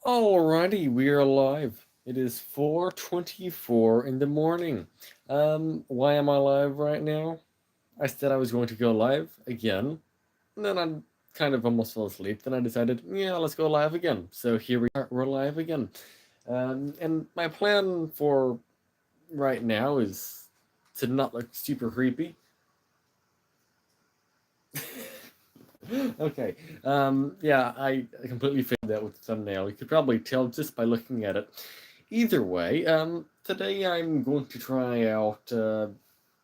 Alrighty, we are live. It is 4:24 in the morning. Why am I live right now? I said I was going to go live again, and then I kind of almost fell asleep. Then I decided, yeah, let's go live again. So here we are, we're live again. And my plan for right now is to not look super creepy. Okay. Yeah, I completely failed that with the thumbnail. You could probably tell just by looking at it. Either way, today I'm going to try out,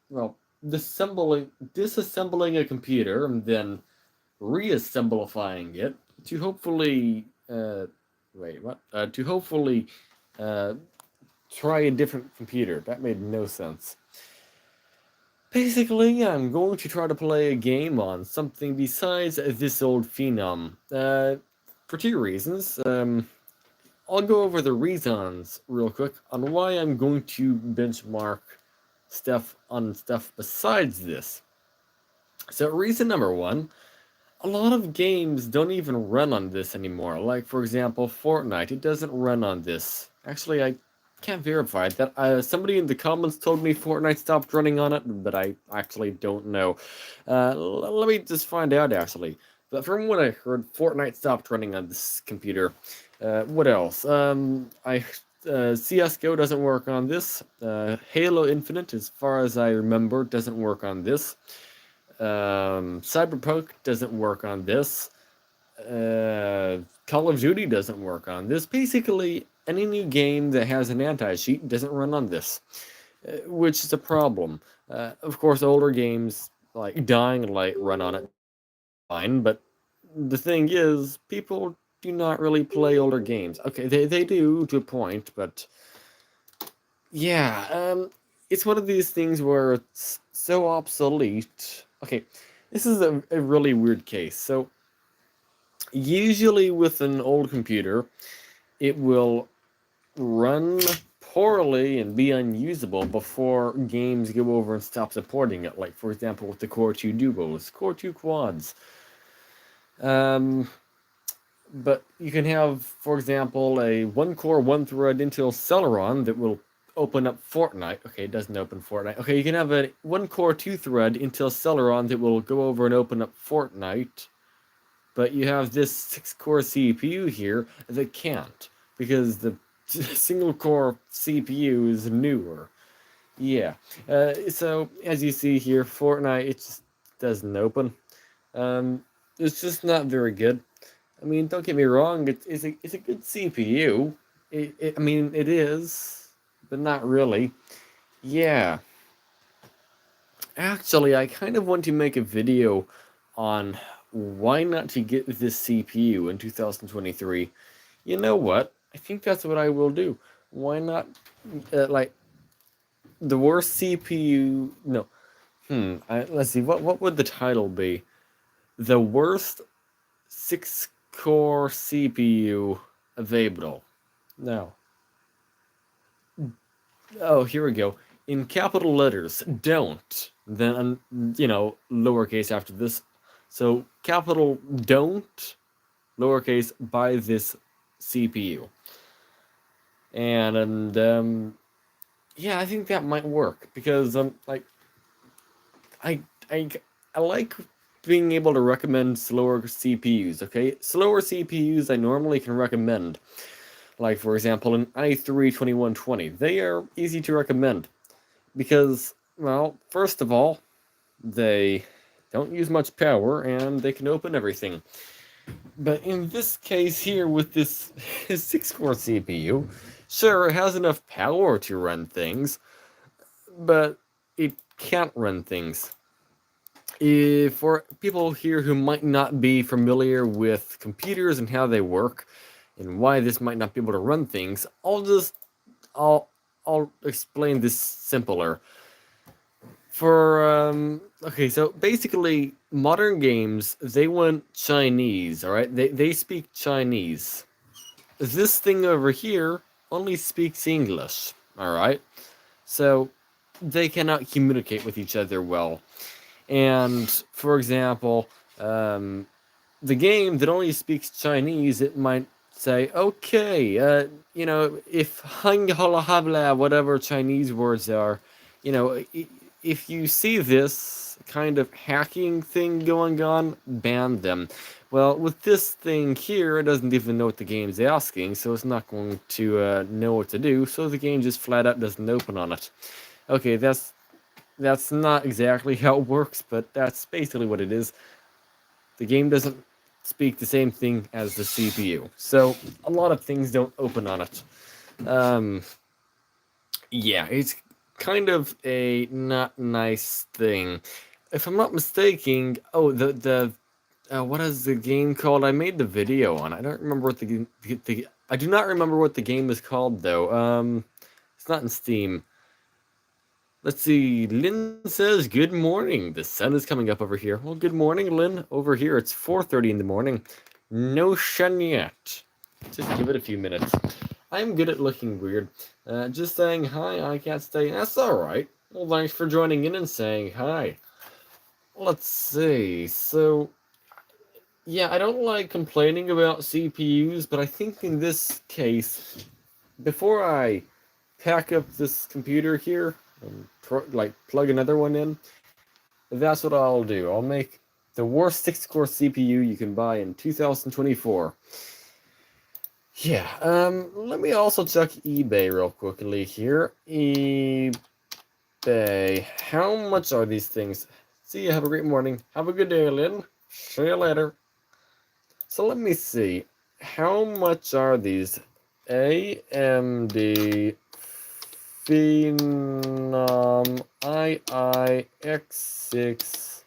well, disassembling a computer and then reassemblifying it to hopefully, wait, what? To hopefully, uh, try a different computer. That made no sense. Basically, I'm going to try to play a game on something besides this old Phenom. For two reasons. I'll go over the reasons real quick on why I'm going to benchmark stuff on stuff besides this. So, reason number one, a lot of games don't even run on this anymore. Like, for example, Fortnite, it doesn't run on this. Actually, I can't verify that. Somebody in the comments told me Fortnite stopped running on it, but I actually don't know. Let me just find out, actually. But from what I heard, Fortnite stopped running on this computer. What else? CSGO doesn't work on this. Halo Infinite, as far as I remember, doesn't work on this. Cyberpunk doesn't work on this. Call of Duty doesn't work on this. Basically, any new game that has an anti-cheat doesn't run on this, which is a problem. Of course, older games like Dying Light run on it fine, but the thing is, people do not really play older games. Okay, they do to a point, but yeah, it's one of these things where it's so obsolete. Okay, this is a really weird case. So, usually with an old computer, it will run poorly and be unusable before games go over and stop supporting it. Like, for example, with the Core 2 Duos, Core 2 Quads. Um, but you can have, for example, a one core, one thread Intel Celeron that will open up Fortnite. Okay, it doesn't open Fortnite. Okay, you can have a one core, two thread Intel Celeron that will go over and open up Fortnite. But you have this 6-core CPU here that can't because the single core CPU is newer. Yeah. So as you see here, Fortnite, it just doesn't open. Um, it's just not very good. I mean, don't get me wrong, it's a good CPU. I mean, it is, but not really. Yeah. Actually, I kind of want to make a video on why not to get this CPU in 2023. You know what? I think that's what I will do. Why not, like, the worst CPU? No. Let's see. What would the title be? The worst 6-core CPU available. No. Oh, here we go. In capital letters, don't. Then, lowercase after this. So, capital don't, lowercase buy this CPU. And yeah, I think that might work because like I I I like being able to recommend slower CPUs. Okay, slower CPUs I normally can recommend. Like for example, an i3 2120. They are easy to recommend because, well, first of all, they don't use much power and they can open everything. But in this case here with this 6-core CPU, sure, it has enough power to run things, but it can't run things. For people here who might not be familiar with computers and how they work and why this might not be able to run things, I'll explain this simpler. Okay, so basically modern games, they want Chinese, all right? They speak Chinese. This thing over here only speaks English, all right? So they cannot communicate with each other well. And for example, the game that only speaks Chinese, it might say, okay, if hang habla, whatever Chinese words are, if you see this kind of hacking thing going on, ban them. Well, with this thing here, it doesn't even know what the game's asking, so it's not going to know what to do, so the game just flat out doesn't open on it. Okay, that's not exactly how it works, but that's basically what it is. The game doesn't speak the same thing as the CPU, so a lot of things don't open on it. Yeah, it's kind of a not nice thing. If I'm not mistaken, oh, the what is the game called? I made the video on. I don't remember what the I do not remember what the game is called though. It's not in Steam. Let's see. Lynn says, "Good morning. The sun is coming up over here." Well, good morning, Lynn. Over here, it's 4:30 in the morning. No sun yet. Just give it a few minutes. I'm good at looking weird. Just saying hi. I can't stay. That's all right. Well, thanks for joining in and saying hi. Let's see. So, yeah, I don't like complaining about CPUs, but I think in this case, before I pack up this computer here and plug another one in, that's what I'll do. I'll make the worst 6-core CPU you can buy in 2024. Yeah, let me also check eBay real quickly here. eBay. How much are these things? See you, have a great morning. Have a good day, Lynn. See you later. So let me see. How much are these? AMD Phenom II-X6. It's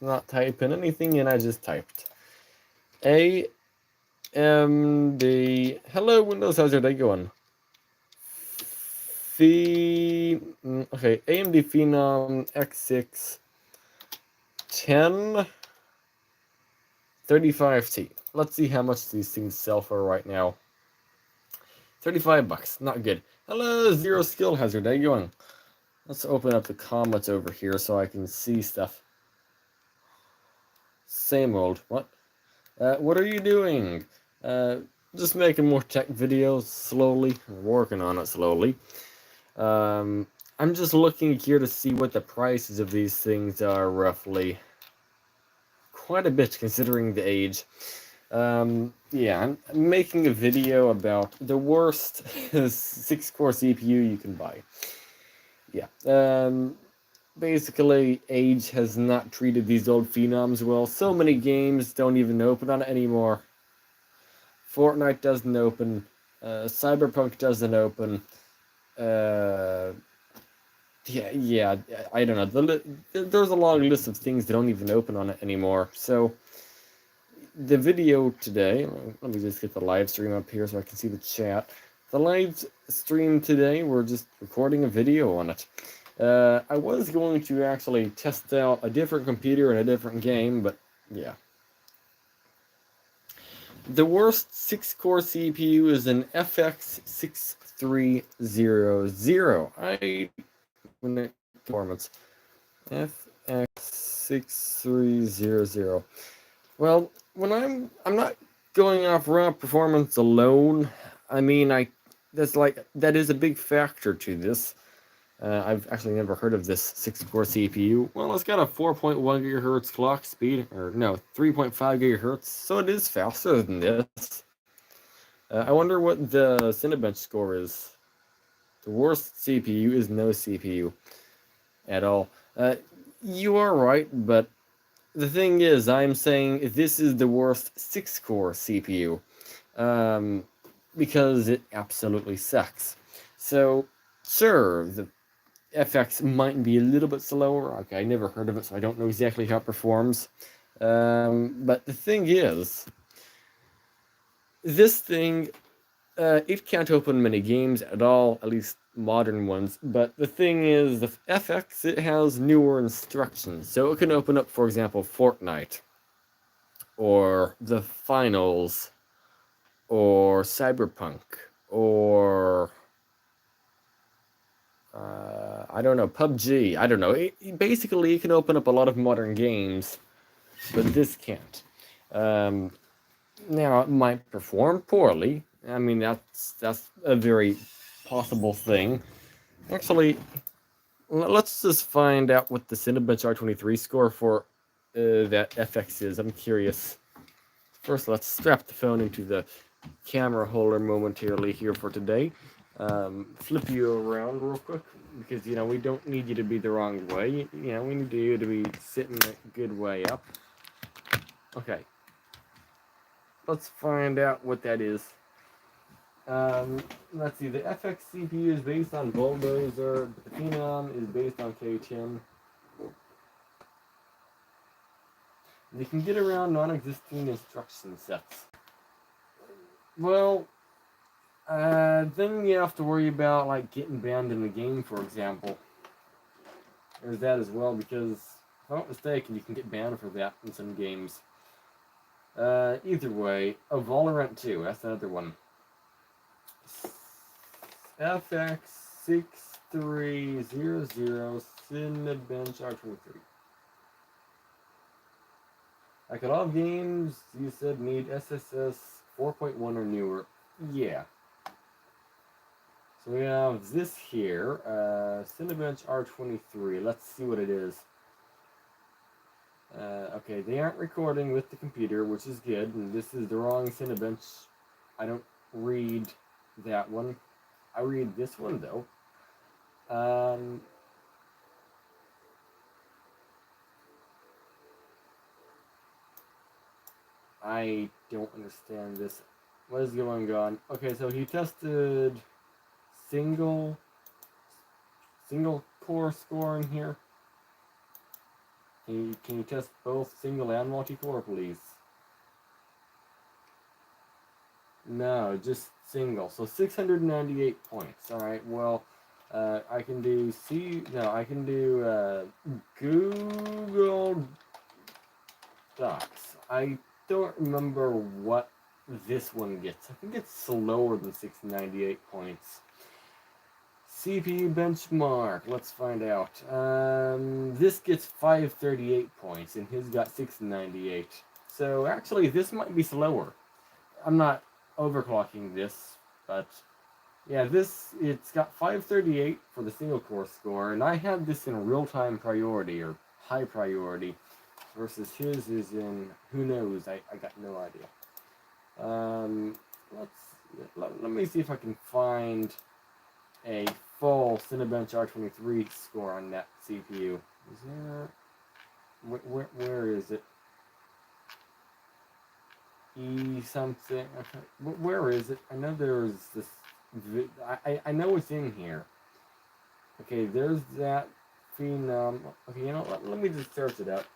not typing anything in, I just typed. AMD. Hello, Windows. How's your day going? Okay, AMD Phenom X6 1035T. Let's see how much these things sell for right now. $35. Not good. Hello, Zero Skill. How's your day going? Let's open up the comments over here so I can see stuff. Same old. What? What are you doing? Just making more tech videos slowly. Working on it slowly. I'm just looking here to see what the prices of these things are roughly. Quite a bit considering the age. Yeah, I'm making a video about the worst 6-core CPU you can buy. Yeah. Basically, age has not treated these old phenoms well. So many games don't even open on it anymore. Fortnite doesn't open. Cyberpunk doesn't open. Yeah, I don't know. There's a long list of things that don't even open on it anymore. So, the video today, let me just get the live stream up here so I can see the chat. The live stream today, we're just recording a video on it. I was going to actually test out a different computer and a different game, but yeah. The worst 6-core CPU is an FX6300. Performance. FX6300. Well, when I'm not going off raw performance alone. I mean, that is a big factor to this. I've actually never heard of this 6-core CPU. Well, it's got a 4.1 gigahertz clock speed, or no, 3.5 gigahertz, so it is faster than this. I wonder what the Cinebench score is. The worst CPU is no CPU at all. You are right, but the thing is, I'm saying this is the worst 6-core CPU, because it absolutely sucks. So, sure, the FX might be a little bit slower. Okay, I never heard of it, so I don't know exactly how it performs. But the thing is, this thing, it can't open many games at all, at least modern ones. But the thing is, the FX, it has newer instructions. So it can open up, for example, Fortnite, or the Finals, or Cyberpunk, or I don't know, PUBG. I don't know. Basically, it can open up a lot of modern games, but this can't. Now it might perform poorly. I mean that's a very possible thing. Actually, let's just find out what the Cinebench R23 score for that FX is. I'm curious. First, let's strap the phone into the camera holder momentarily here for today. Flip you around real quick because we don't need you to be the wrong way. We need you to be sitting a good way up. Okay, let's find out what that is. Let's see. The FX CPU is based on Bulldozer. The Phenom is based on K10. You can get around non-existing instruction sets. Well, then you have to worry about like getting banned in the game, for example. There's that as well, because if I'm not mistaken, you can get banned for that in some games. Either way, Valorant 2, that's another one. FX6300 Cinebench R23. Like a lot of games, you said need SSS 4.1 or newer. Yeah. So we have this here, Cinebench R23. Let's see what it is. Okay, they aren't recording with the computer, which is good. And this is the wrong Cinebench. I don't read that one. I read this one though. I don't understand this. What is going on? Okay, so he tested single core score in here. Can you test both single and multi-core, please? No, just single. So 698 points. All right. Well, I can do I can do Google Docs. I don't remember what this one gets. I think it's slower than 698 points. CPU benchmark. Let's find out. This gets 538 points, and his got 698. So actually, this might be slower. I'm not overclocking this, but yeah, it's got 538 for the single core score, and I had this in real-time priority or high priority, versus his is in who knows. I got no idea. Let me see if I can find a full Cinebench R23 score on that CPU. Is there? Where is it? E something. Okay. Where is it? I know there's this. I know it's in here. Okay, there's that Phenom. Okay, let me just search it up.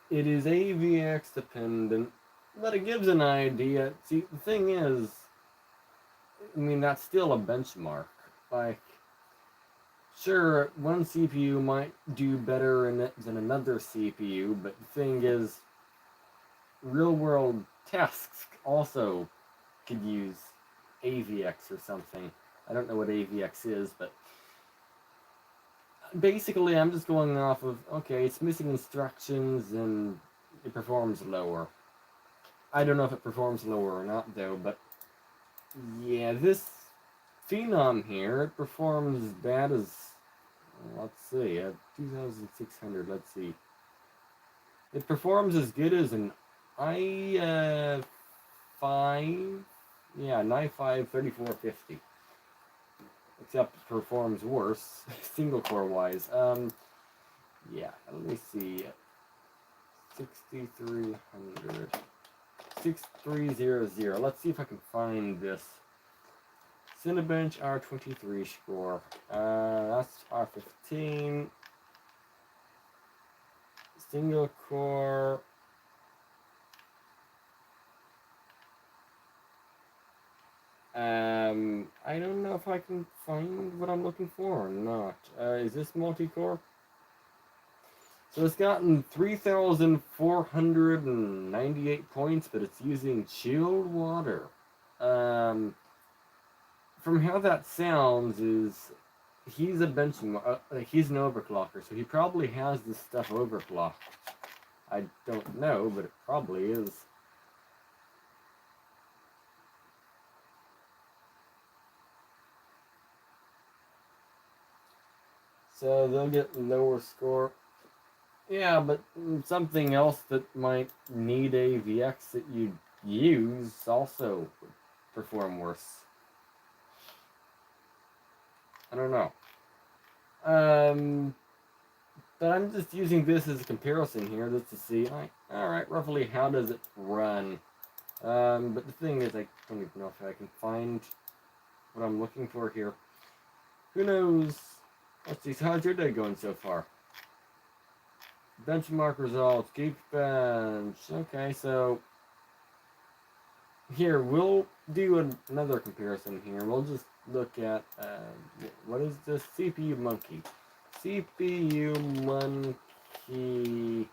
It is AVX dependent, but it gives an idea. See, the thing is, I mean, that's still a benchmark. Like, sure, one CPU might do better in it than another CPU, but the thing is, real-world tasks also could use AVX or something. I don't know what AVX is, but basically I'm just going off of, okay, it's missing instructions and it performs lower. I don't know if it performs lower or not though, but yeah, this Phenom here, it performs as bad as, let's see, 2600, let's see. It performs as good as an i5, yeah, an i5 3450. Except it performs worse, single core wise. Yeah, let me see. 6300. 6300. Let's see if I can find this. Cinebench R23 score. That's R15. Single core. I don't know if I can find what I'm looking for or not. Is this multi-core? So it's gotten 3,498 points, but it's using chilled water. From how that sounds, is he's a benchmark. He's an overclocker, so he probably has this stuff overclocked. I don't know, but it probably is. So they'll get lower score. Yeah, but something else that might need a VX that you use also would perform worse. I don't know. But I'm just using this as a comparison here just to see, like, alright, roughly how does it run? But the thing is, I don't even know if I can find what I'm looking for here. Who knows? Let's see, so how's your day going so far? Benchmark results, Geekbench. Okay, so here, we'll do another comparison here. We'll just look at, what is this? CPU Monkey. CPU Monkey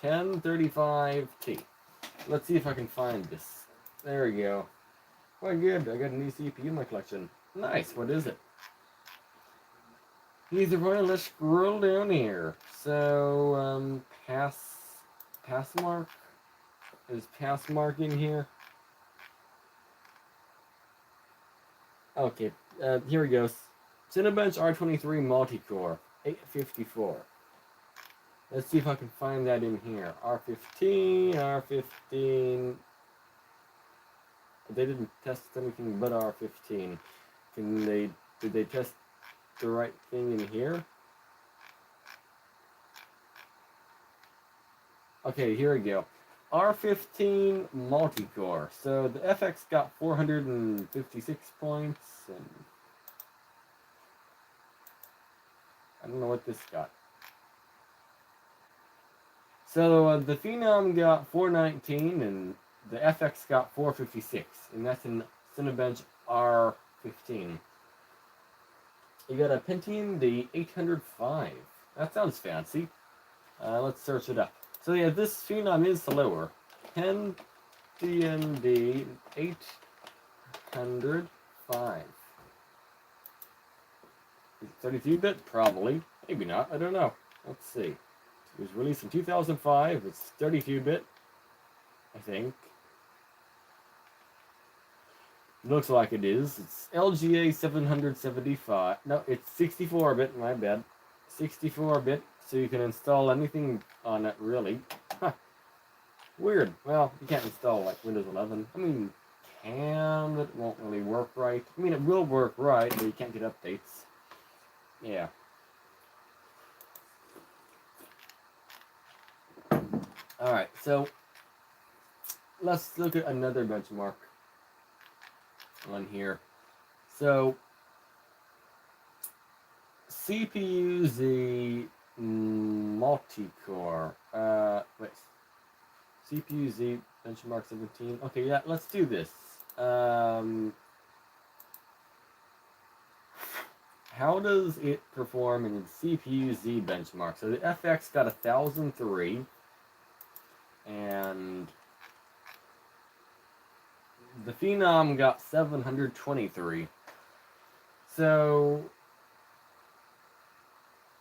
1035T. Let's see if I can find this. There we go. Quite good. I got a new CPU in my collection. Nice. What is it? Either way, let's scroll down here. So, pass mark? Is pass mark in here? Okay, here we go. Cinebench R23 multi-core, 854. Let's see if I can find that in here. R15. They didn't test anything but R15. Did they test the right thing in here? Okay, here we go. R15 multi-core. So the FX got 456 points, and I don't know what this got. So the Phenom got 419, and the FX got 456, and that's in Cinebench R15. You got a Pentium the 805. That sounds fancy. Let's search it up. So yeah, this Phenom is slower. Pentium the 805. Is it 32-bit? Probably. Maybe not. I don't know. Let's see. It was released in 2005. It's 32-bit, I think. Looks like it is. It's LGA 775. No, it's 64-bit, my bad. 64-bit, so you can install anything on it, really. Huh. Weird. Well, you can't install, like, Windows 11. I mean, can, but it won't really work right. I mean, it will work right, but you can't get updates. Yeah. Alright, so let's look at another benchmark on here. So CPU Z multi-core. Wait. CPU Z benchmark 17. Okay, yeah, let's do this. How does it perform in CPU Z benchmark? So the FX got 1003. And the Phenom got 723. So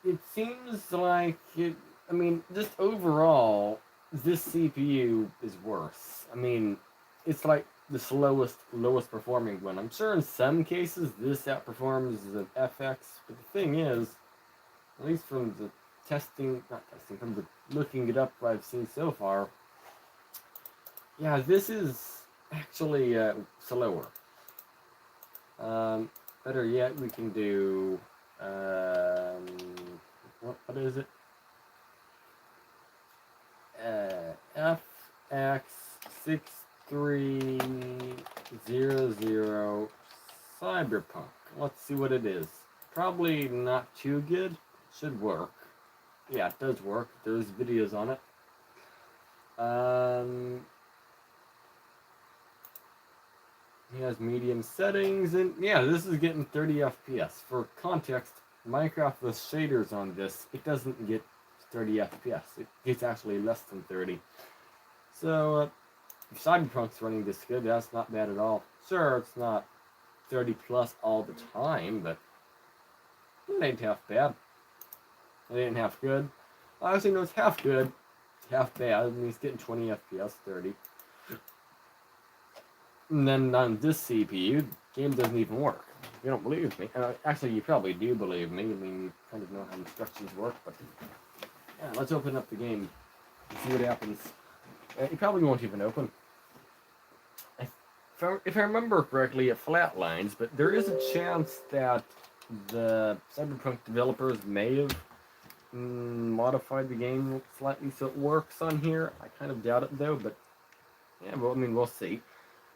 it seems like it, I mean, just overall, this CPU is worse. I mean, it's like the lowest performing one. I'm sure in some cases this outperforms the FX, but the thing is, at least from the from the looking it up I've seen so far, yeah, this is actually slower. Better yet, we can do what is it? FX6300 Cyberpunk. Let's see what it is. Probably not too good. Should work. Yeah, it does work. There's videos on it. He has medium settings, and yeah, this is getting 30 FPS. For context, Minecraft with shaders on this, it doesn't get 30 FPS. It gets actually less than 30. So, if Cyberpunk's running this good, that's not bad at all. Sure, it's not 30 plus all the time, but it ain't half bad. It ain't half good. Actually, no, it's half good, half bad. I mean, it's getting 20 FPS, 30. And then on this CPU, the game doesn't even work. You don't believe me. Actually, you probably do believe me. I mean, you kind of know how instructions work, but yeah, let's open up the game and see what happens. It probably won't even open. If I remember correctly, it flatlines, but there is a chance that the Cyberpunk developers may have modified the game slightly so it works on here. I kind of doubt it though, but yeah, well, I mean, we'll see.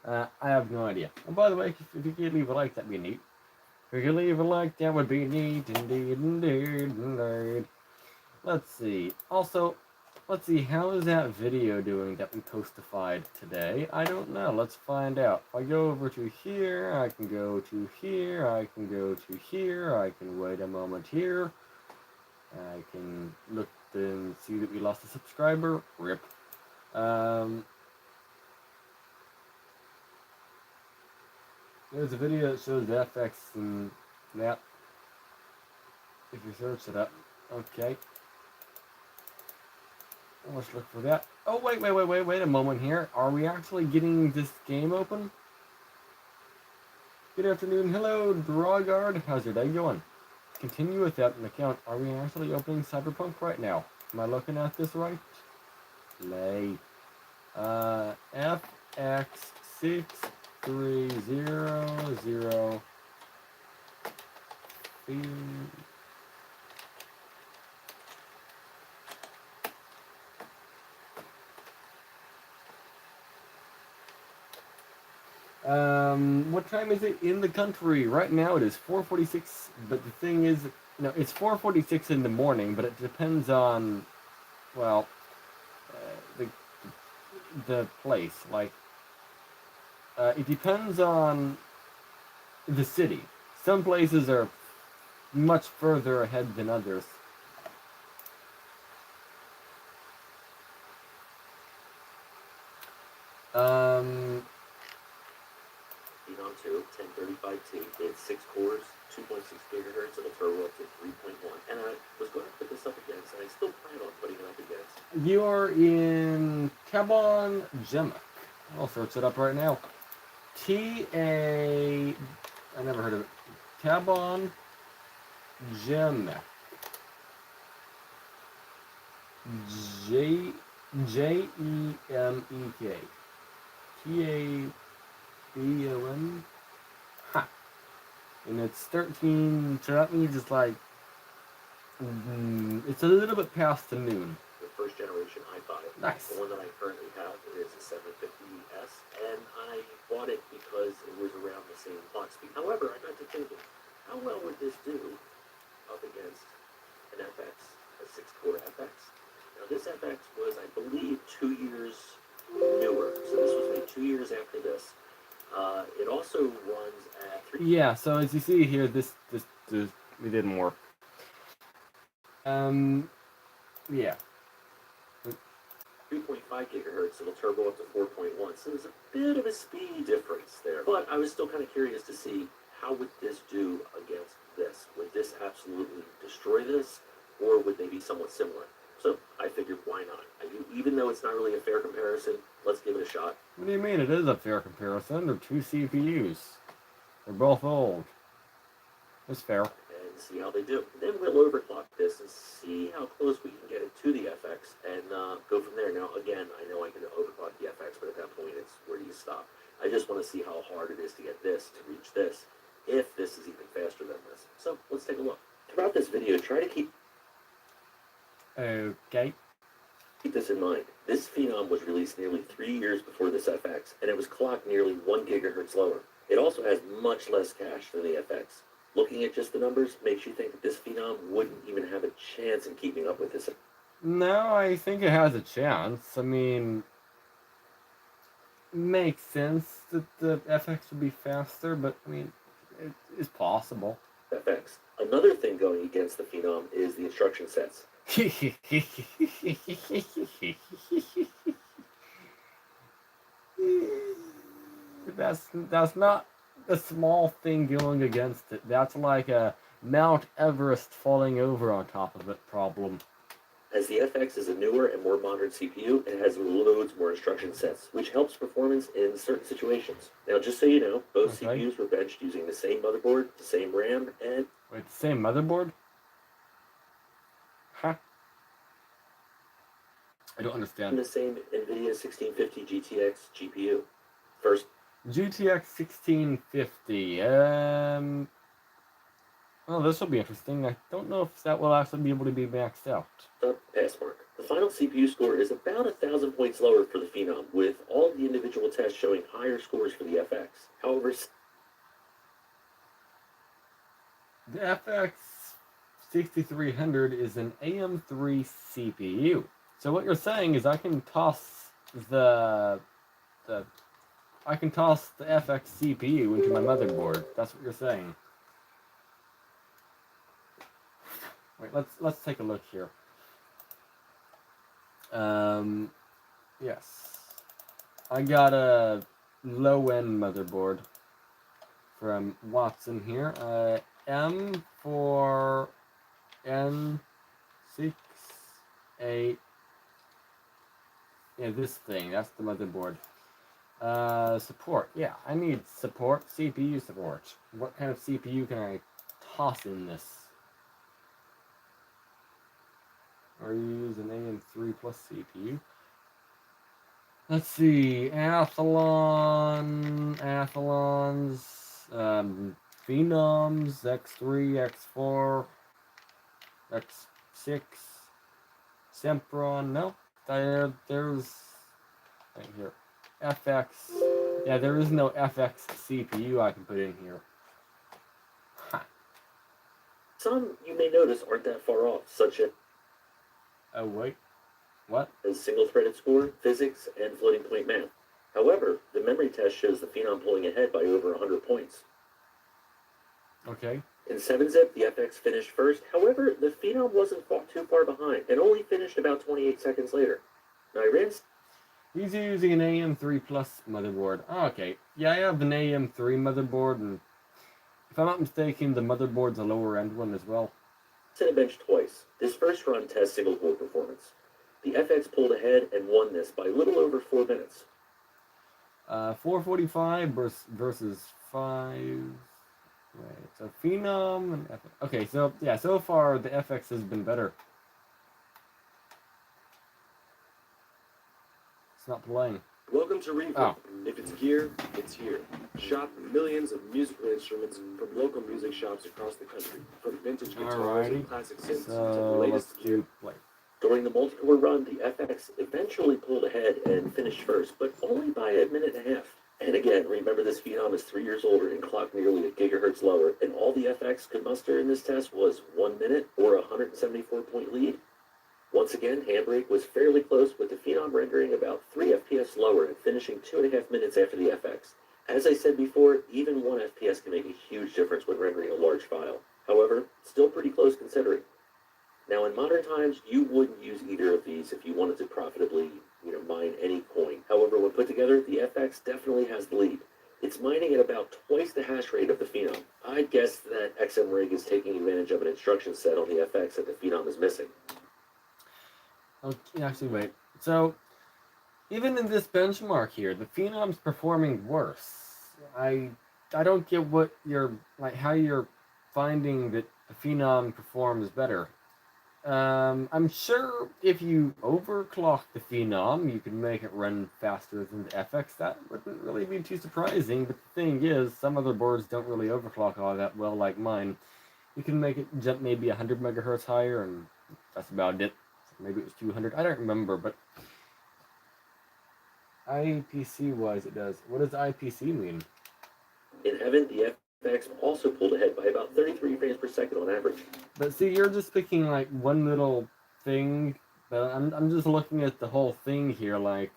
I have no idea. And by the way, if you could leave a like, that'd be neat. If you could leave a like, that would be neat, indeed. Let's see. Also, let's see, how is that video doing that we postified today? I don't know. Let's find out. If I go over to here, I can go to here, I can go to here, I can wait a moment here. I can look and see that we lost a subscriber. Rip. There's a video that shows the FX and that. If you search it up. Okay. Let's look for that. Oh, wait a moment here. Are we actually getting this game open? Good afternoon. Hello, Drawguard. How's your day going? Continue with that account. Are we actually opening Cyberpunk right now? Am I looking at this right? Play. FX6300. What time is it in the country? Right now it is 4:46, but the thing is, no, it's 4:46 in the morning, but it depends on, well, the place. Like, it depends on the city. Some places are much further ahead than others. Phenom 2, 1035T, it's 6 cores, 2.6 gigahertz, it'll turbo up to 3.1. And I was going to put this up against, and I still plan on putting it up against. You are in Tabon Gemek. I'll search it up right now. I never heard of it. Tabon Gemek. Jemek. Tabon. Ha. And it's 13. So that means it's like. It's a little bit past the noon. The first generation i5. Nice. The one that I currently have is a 750S, and I bought it because it was around the same clock speed. However, I got to thinking, how well would this do up against an FX, a 6-core FX? Now, this FX was, I believe, 2 years newer. So this was made 2 years after this. It also runs at 3. Yeah, so as you see here, this it didn't work. Yeah. 3.5 gigahertz, it'll turbo up to 4.1. So there's a bit of a speed difference there. But I was still kind of curious to see how would this do against this? Would this absolutely destroy this, or would they be somewhat similar? So I figured, why not? Even though it's not really a fair comparison, let's give it a shot. What do you mean? It is a fair comparison. They're 2 CPUs. They're both old. It's fair. And see how they do. Then we'll overclock this and see how close we can get it to the FX and go from there. Now, again, I know I can overclock the FX, but at that point, it's where do you stop? I just want to see how hard it is to get this to reach this, if this is even faster than this. So let's take a look. Throughout this video, try to keep this in mind. This Phenom was released nearly 3 years before this FX, and it was clocked nearly 1 gigahertz lower. It also has much less cache than the FX. Looking at just the numbers makes you think that this Phenom wouldn't even have a chance in keeping up with this. No, I think it has a chance. I mean, makes sense that the FX would be faster, but I mean, it is possible. FX. Another thing going against the Phenom is the instruction sets. That's not a small thing going against it. That's like a Mount Everest falling over on top of it problem. As the FX is a newer and more modern CPU, it has loads more instruction sets, which helps performance in certain situations. Now, just so you know, both Okay. CPUs were benched using the same motherboard, the same RAM, and Wait, the same motherboard? Huh? I don't understand. the same NVIDIA 1650 GTX GPU. First GTX 1650. Well, this will be interesting. I don't know if that will actually be able to be maxed out. up, pass mark. The final CPU score is about 1,000 points lower for the Phenom, with all the individual tests showing higher scores for the FX. However, The FX 6300 is an AM3 CPU. So what you're saying is I can toss the FX CPU into my motherboard. That's what you're saying. Wait, let's take a look here. Yes. I got a low-end motherboard from Watson here. M4N68. Yeah, this thing. That's the motherboard. Support. Yeah, I need support. CPU support. What kind of CPU can I toss in this? Or use an AM3 plus CPU? Let's see. Athlons, Phenoms, X3, X4, X6, Sempron. No, there's right here. FX. Yeah, there is no FX CPU I can put in here. some you may notice aren't that far off, such Oh wait, what? as single-threaded score, physics, and floating point math. However, the memory test shows the Phenom pulling ahead by over 100 points. Okay. In 7-zip, the FX finished first. However, the Phenom wasn't too far behind and only finished about 28 seconds later. Now, I ran He's using an AM3 Plus motherboard. Oh, okay. Yeah, I have an AM3 motherboard, and if I'm not mistaken, the motherboard's a lower end one as well. Cinebench twice. This first run tests single core performance. The FX pulled ahead and won this by a little over 4 minutes. 445 versus 5. Right, so Phenom and FX. Okay, so yeah, so far the FX has been better. It's not playing. Welcome to Reverb. Oh. If it's gear, it's here. Shop millions of musical instruments from local music shops across the country. From vintage guitars and Alrighty. classic synths to the So let's latest gear. do play. During the multi-core run, the FX eventually pulled ahead and finished first, but only by a minute and a half. And again, remember this Phenom is 3 years older and clocked nearly a gigahertz lower, and all the FX could muster in this test was 1 minute or a 174-point lead. Once again, Handbrake was fairly close, with the Phenom rendering about 3 FPS lower and finishing 2.5 minutes after the FX. As I said before, even 1 FPS can make a huge difference when rendering a large file. However, still pretty close considering. Now, in modern times, you wouldn't use either of these if you wanted to profitably, mine any coin. However, when put together, the FX definitely has the lead. It's mining at about twice the hash rate of the Phenom. I'd guess that XMRig is taking advantage of an instruction set on the FX that the Phenom is missing. Okay, actually, wait. So, even in this benchmark here, the Phenom's performing worse. I don't get what how you're finding that the Phenom performs better. I'm sure if you overclock the Phenom, you can make it run faster than the FX. That wouldn't really be too surprising, but the thing is, some other boards don't really overclock all that well like mine. You can make it jump maybe 100 megahertz higher, and that's about it. Maybe it was 200. I don't remember, but IPC-wise it does. What does IPC mean? In Heaven, the FX also pulled ahead by about 33 frames per second on average. But see, you're just picking like one little thing, but I'm just looking at the whole thing here. Like,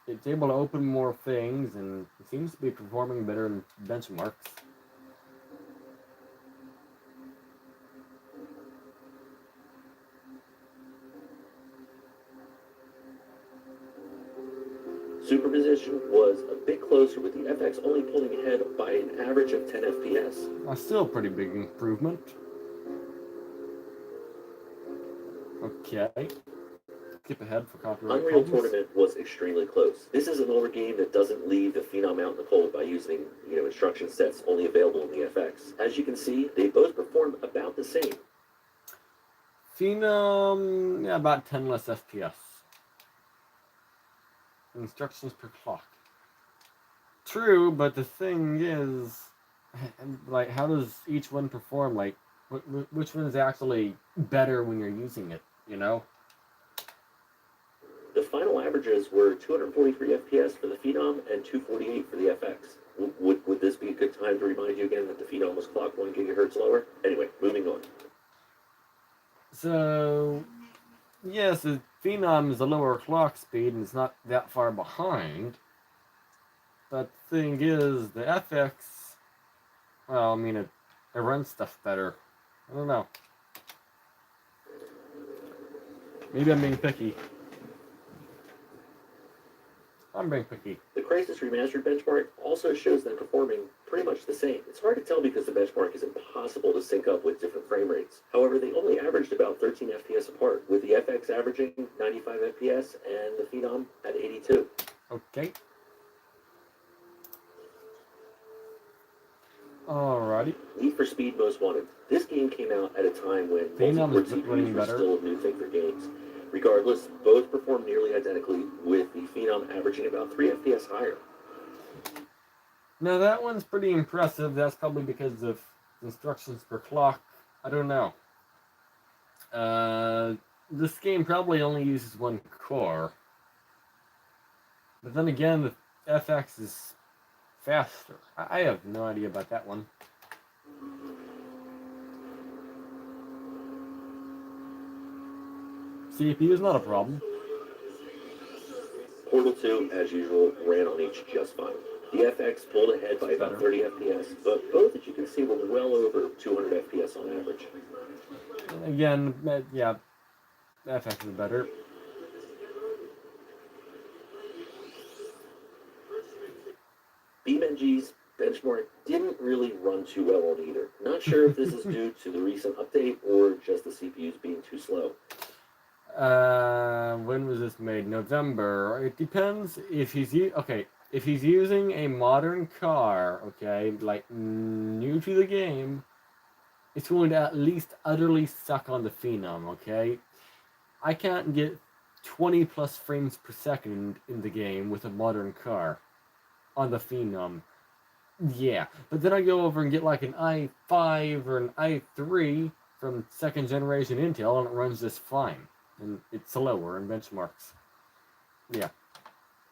it's able to open more things, and it seems to be performing better in benchmarks. Superposition was a bit closer, with the FX only pulling ahead by an average of 10 FPS. Still a pretty big improvement. Okay. Skip ahead for copyright Unreal problems. Tournament was extremely close. This is an older game that doesn't leave the Phenom out in the cold by using, instruction sets only available in the FX. As you can see, they both perform about the same. Phenom, yeah, about 10 less FPS. Instructions per clock. True, but the thing is, like, how does each one perform? Like, which one is actually better when you're using it, you know? The final averages were 243 FPS for the Phenom and 248 for the FX. Would this be a good time to remind you again that the Phenom was clocked 1 gigahertz lower? Anyway, moving on. So, yes, the Phenom is a lower clock speed and it's not that far behind. But the thing is, the FX, well, I mean, it runs stuff better. I don't know. Maybe I'm being picky. I'm being picky. The Crysis Remastered benchmark also shows them performing pretty much the same. It's hard to tell because the benchmark is impossible to sync up with different frame rates. However, they only averaged about 13 FPS apart, with the FX averaging 95 FPS and the Phenom at 82. Okay. Alrighty. Need for Speed Most Wanted. This game came out at a time when Phenom multi-core is running GPUs were better. still a new thing for games. Regardless, both perform nearly identically, with the Phenom averaging about 3 FPS higher. Now that one's pretty impressive. That's probably because of instructions per clock. I don't know. This game probably only uses 1 core. But then again, the FX is faster. I have no idea about that one. CPU is not a problem. Portal 2, as usual, ran on each just fine. The FX pulled ahead by about 30 FPS, but both, as you can see, were well over 200 FPS on average. Again, yeah, FX is better. BeamNG's benchmark didn't really run too well on either. Not sure if this is due to the recent update or just the CPUs being too slow. When was this made? November. It depends if he's if he's using a modern car, okay, like new to the game, it's going to at least utterly suck on the Phenom, okay? I can't get 20 plus frames per second in the game with a modern car on the Phenom. Yeah, but then I go over and get like an i5 or an i3 from second generation Intel and it runs just fine. And it's slower in benchmarks. Yeah.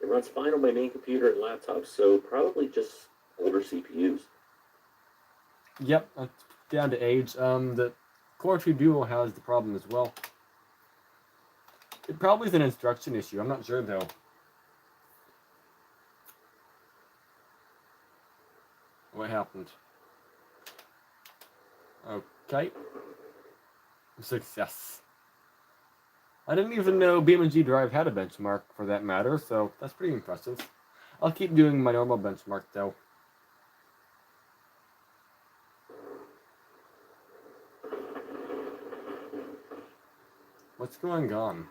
It runs fine on my main computer and laptop, so probably just older CPUs. Yep, down to age. The Core 2 Duo has the problem as well. It probably is an instruction issue. I'm not sure though. What happened? Okay. Success. I didn't even know BeamNG Drive had a benchmark for that matter, so that's pretty impressive. I'll keep doing my normal benchmark though. What's going on?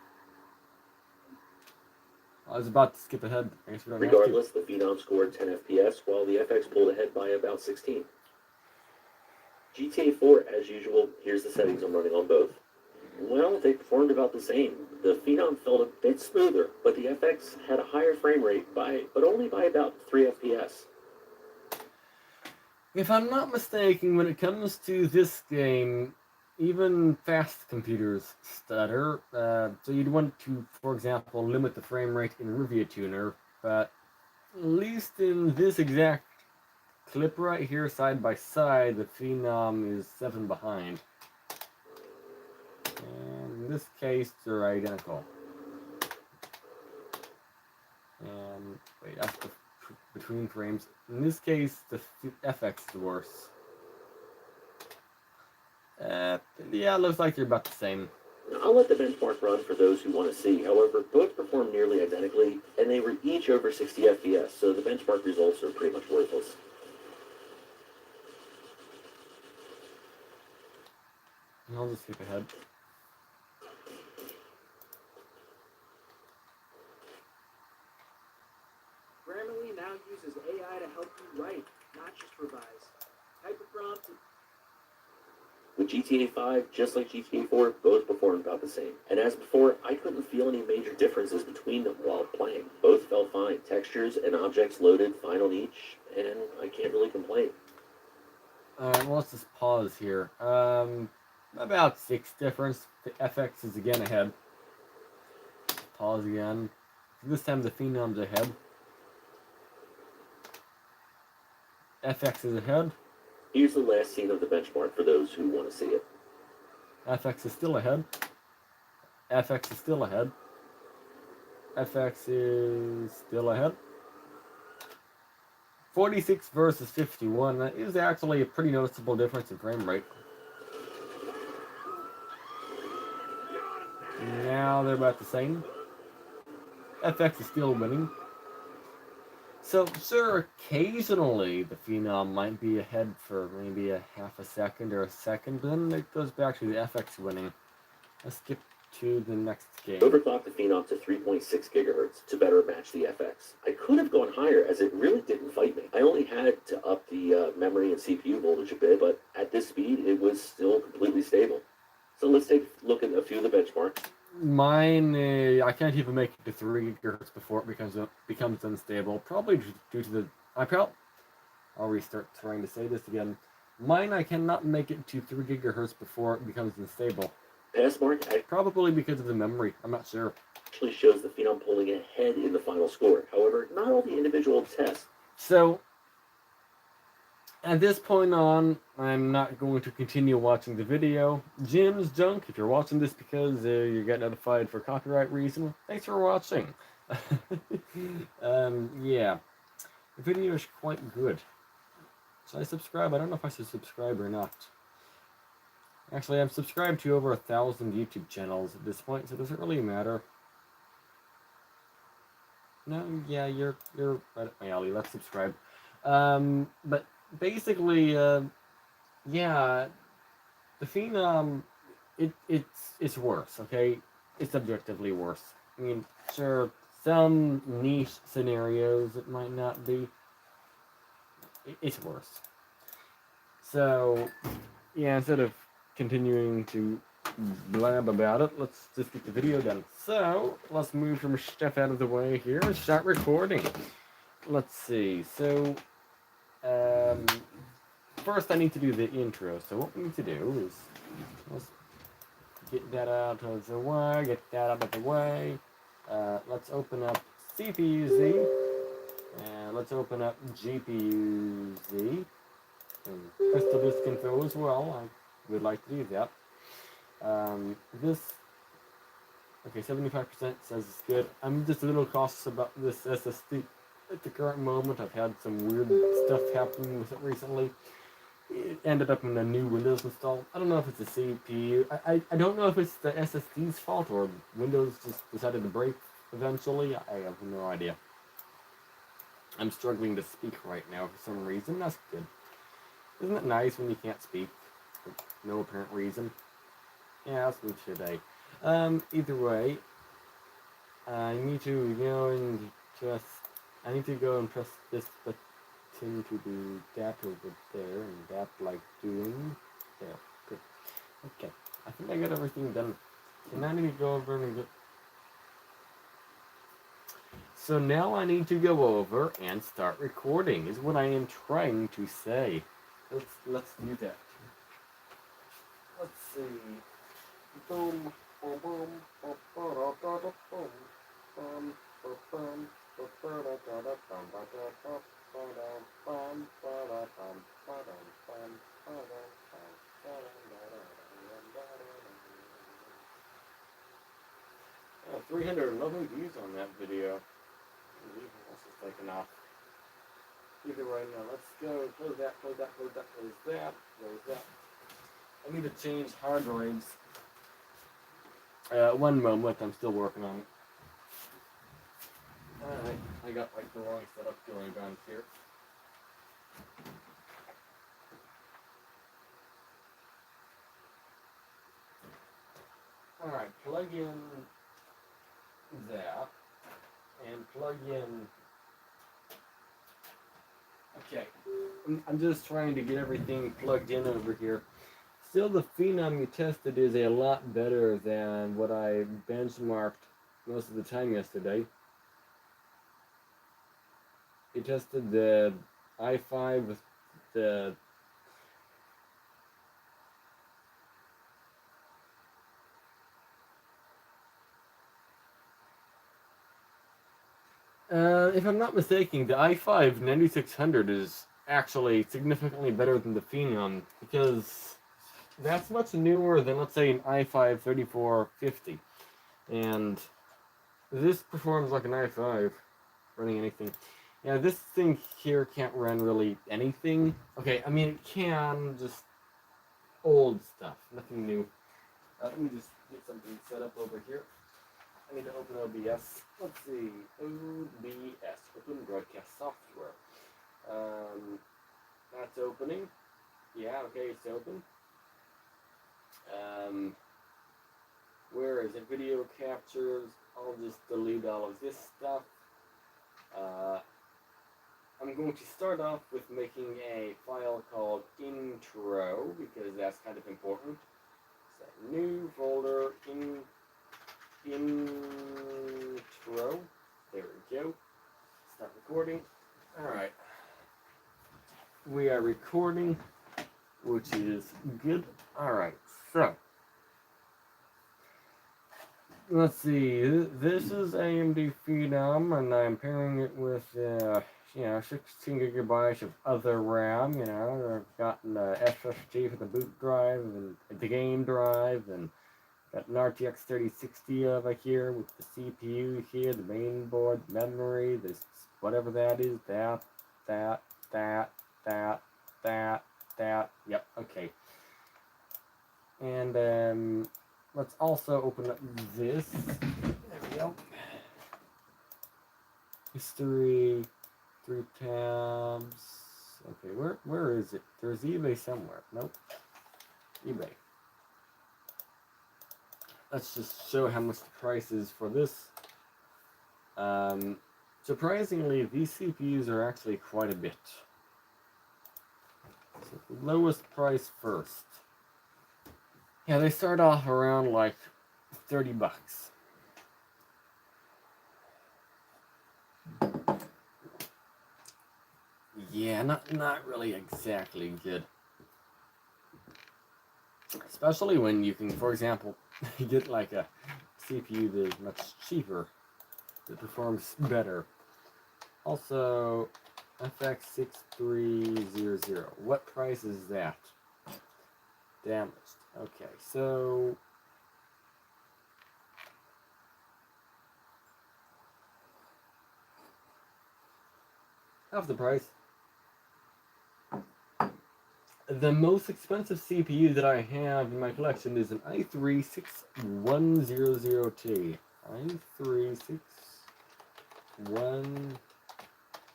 I was about to skip ahead. I guess we don't Regardless, the Phenom scored 10 FPS, while the FX pulled ahead by about 16. GTA 4, as usual, here's the settings I'm running on both. Well, they performed about the same. The Phenom felt a bit smoother, but the FX had a higher frame rate but only by about 3 FPS. If I'm not mistaken, when it comes to this game, even fast computers stutter. So you'd want to, for example, limit the frame rate in Rivia Tuner, but at least in this exact clip right here, side by side, the Phenom is 7 behind. And in this case, they're identical. And wait, that's between frames. In this case, the FX is worse. Yeah, looks like they're about the same. I'll let the benchmark run for those who want to see. However, both performed nearly identically, and they were each over 60 FPS, so the benchmark results are pretty much worthless. I'll just skip ahead. now uses AI to help you write, not just revise. Type a prompt. With GTA 5, just like GTA 4, both performed about the same. And as before, I couldn't feel any major differences between them while playing. Both felt fine. Textures and objects loaded fine on each, and I can't really complain. Alright, well, let's just pause here. About 6 difference. The FX is again ahead. Pause again. This time the Phenom's ahead. FX is ahead. Here's the last scene of the benchmark for those who want to see it. FX is still ahead. FX is still ahead. FX is still ahead. 46 versus 51. That is actually a pretty noticeable difference in frame rate. Now they're about the same. FX is still winning. So, sure, occasionally the Phenom might be ahead for maybe a half a second or a second, but then it goes back to the FX winning. Let's skip to the next game. Overclocked the Phenom to 3.6 gigahertz to better match the FX. I could have gone higher as it really didn't fight me. I only had to up the memory and CPU voltage a bit, but at this speed it was still completely stable. So let's take a look at a few of the benchmarks. Mine, I can't even make it to 3 gigahertz before it becomes unstable. Probably due to the... I'll restart trying to say this again. Mine, I cannot make it to 3 gigahertz before it becomes unstable. Passmark Probably because of the memory. I'm not sure. actually shows the Phenom pulling ahead in the final score. However, not all the individual tests. So, at this point on, I'm not going to continue watching the video. Jim's Junk, if you're watching this because you get notified for copyright reason, thanks for watching. Yeah. The video is quite good. Should I subscribe? I don't know if I should subscribe or not. Actually, I'm subscribed to over 1,000 YouTube channels at this point, so it doesn't really matter. No, yeah, you're right up my alley. Let's subscribe. But basically, yeah, the Phenom, it's worse. Okay, it's objectively worse. I mean, sure, some niche scenarios it might not be. It's worse. So, yeah, instead of continuing to blab about it, let's just get the video done. So, let's move some stuff out of the way here and start recording. Let's see. So, first I need to do the intro. So what we need to do is, let's get that out of the way, let's open up CPU-Z, and let's open up GPU-Z, and crystal disk info as well. I would like to do that. Okay, 75% says it's good. I'm just a little cautious about this SSD at the current moment. I've had some weird stuff happening with it recently. It ended up in a new Windows install. I don't know if it's the CPU. I don't know if it's the SSD's fault or Windows just decided to break eventually. I have no idea. I'm struggling to speak right now for some reason. That's good. Isn't it nice when you can't speak for no apparent reason? Yeah, that's good today. Either way, I need to go and just... I need to go and press this button to do that over there, and that like doing there. Good. Okay, I think I got everything done. And I need to go over and get... So now I need to go over and start recording, is what I am trying to say. Let's do that. Let's see. Boom, boom, boom, boom, boom, boom, boom, boom, Oh, 311 views on that video. This is taking off. Either way, now let's go. Close that, close that, close that, close that, close that. I need to change hard drives. One moment, I'm still working on it. Alright, I got like the wrong setup going on here. Alright, plug in that, and plug in Okay, I'm just trying to get everything plugged in over here. Still, the Phenom you tested is a lot better than what I benchmarked most of the time yesterday. You tested the i5 with the if I'm not mistaken, the i5 9600 is actually significantly better than the Phenom because that's much newer than, let's say, an i5 3450. And this performs like an i5 running anything. Yeah, this thing here can't run really anything. Okay, I mean, it can, just old stuff, nothing new. Let me just get something set up over here. I need to open OBS. Let's see. OBS, Open Broadcast Software. That's opening. Yeah, okay, it's open. Where is it? Video captures. I'll just delete all of this stuff. I'm going to start off with making a file called intro because that's kind of important. So new folder intro. There we go. Start recording. Alright. We are recording, which is good. Alright, so let's see. This is AMD Phenom, and I'm pairing it with 16 gigabytes of other RAM. I've got an SSD for the boot drive and the game drive, and got an RTX 3060 over here with the CPU here, the main board, memory, this whatever that is, that. Yep, okay. And let's also open up this. There we go. History, 3 tabs. Okay, where is it? There's eBay somewhere. Nope. eBay. Let's just show how much the price is for this. Surprisingly, these CPUs are actually quite a bit. So the lowest price first. Yeah, they start off around like $30. Yeah, not really exactly good. Especially when you can, for example, get like a CPU that is much cheaper, that performs better. Also, FX6300. What price is that? Damaged. Okay, so half the price. The most expensive CPU that I have in my collection is an i3-6100T. i3-6100T.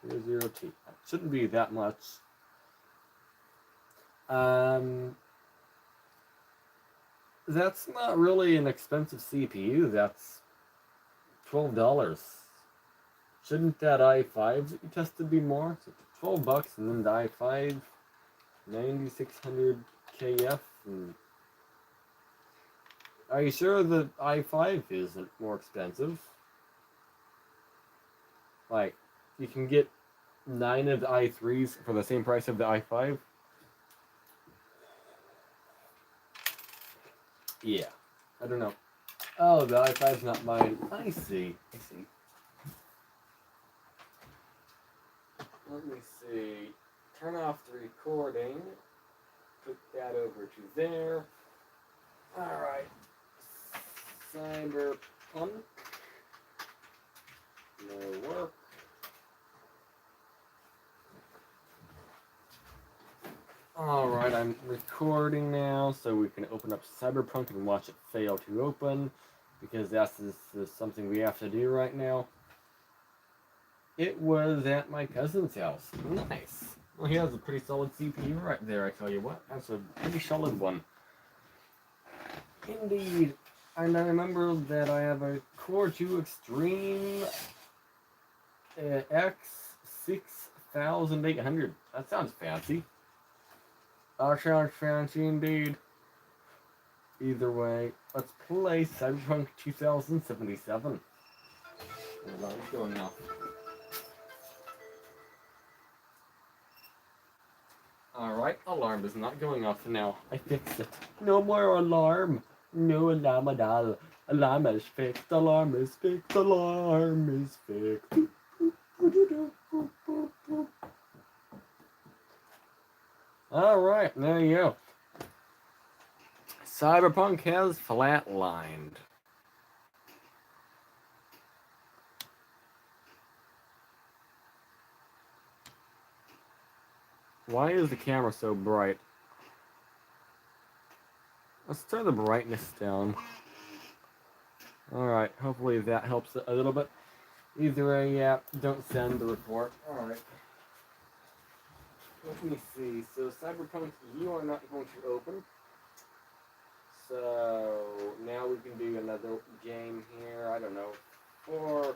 That shouldn't be that much. That's not really an expensive CPU. That's $12. Shouldn't that i5 that you tested be more? So $12, and then the i5 9600 KF. Are you sure the i5 isn't more expensive? Like, you can get 9 of the i3s for the same price of the i5? Yeah, I don't know. Oh, the i5's not mine. I see. Let me see. Turn off the recording. Put that over to there. Alright. Cyberpunk. No work. Alright, I'm recording now, so we can open up Cyberpunk and watch it fail to open, because that's something we have to do right now. It was at my cousin's house. Nice. Well, he has a pretty solid CPU right there, I tell you what. That's a pretty solid one. Indeed. And I remember that I have a Core 2 Extreme 8,800. That sounds fancy. That sounds fancy indeed. Either way, let's play Cyberpunk 2077. Alarm's going off. Alright, alarm is not going off now. I fixed it. No more alarm. No alarm at all. Alarm is fixed. Alarm is fixed. Alarm is fixed. Alright, there you go. Cyberpunk has flatlined. Why is the camera so bright? Let's turn the brightness down. Alright, hopefully that helps a little bit. Either way, yeah, don't send the report. Alright. Let me see. So, Cyberpunk, you are not going to open. So, now we can do another game here. I don't know. Fortnite.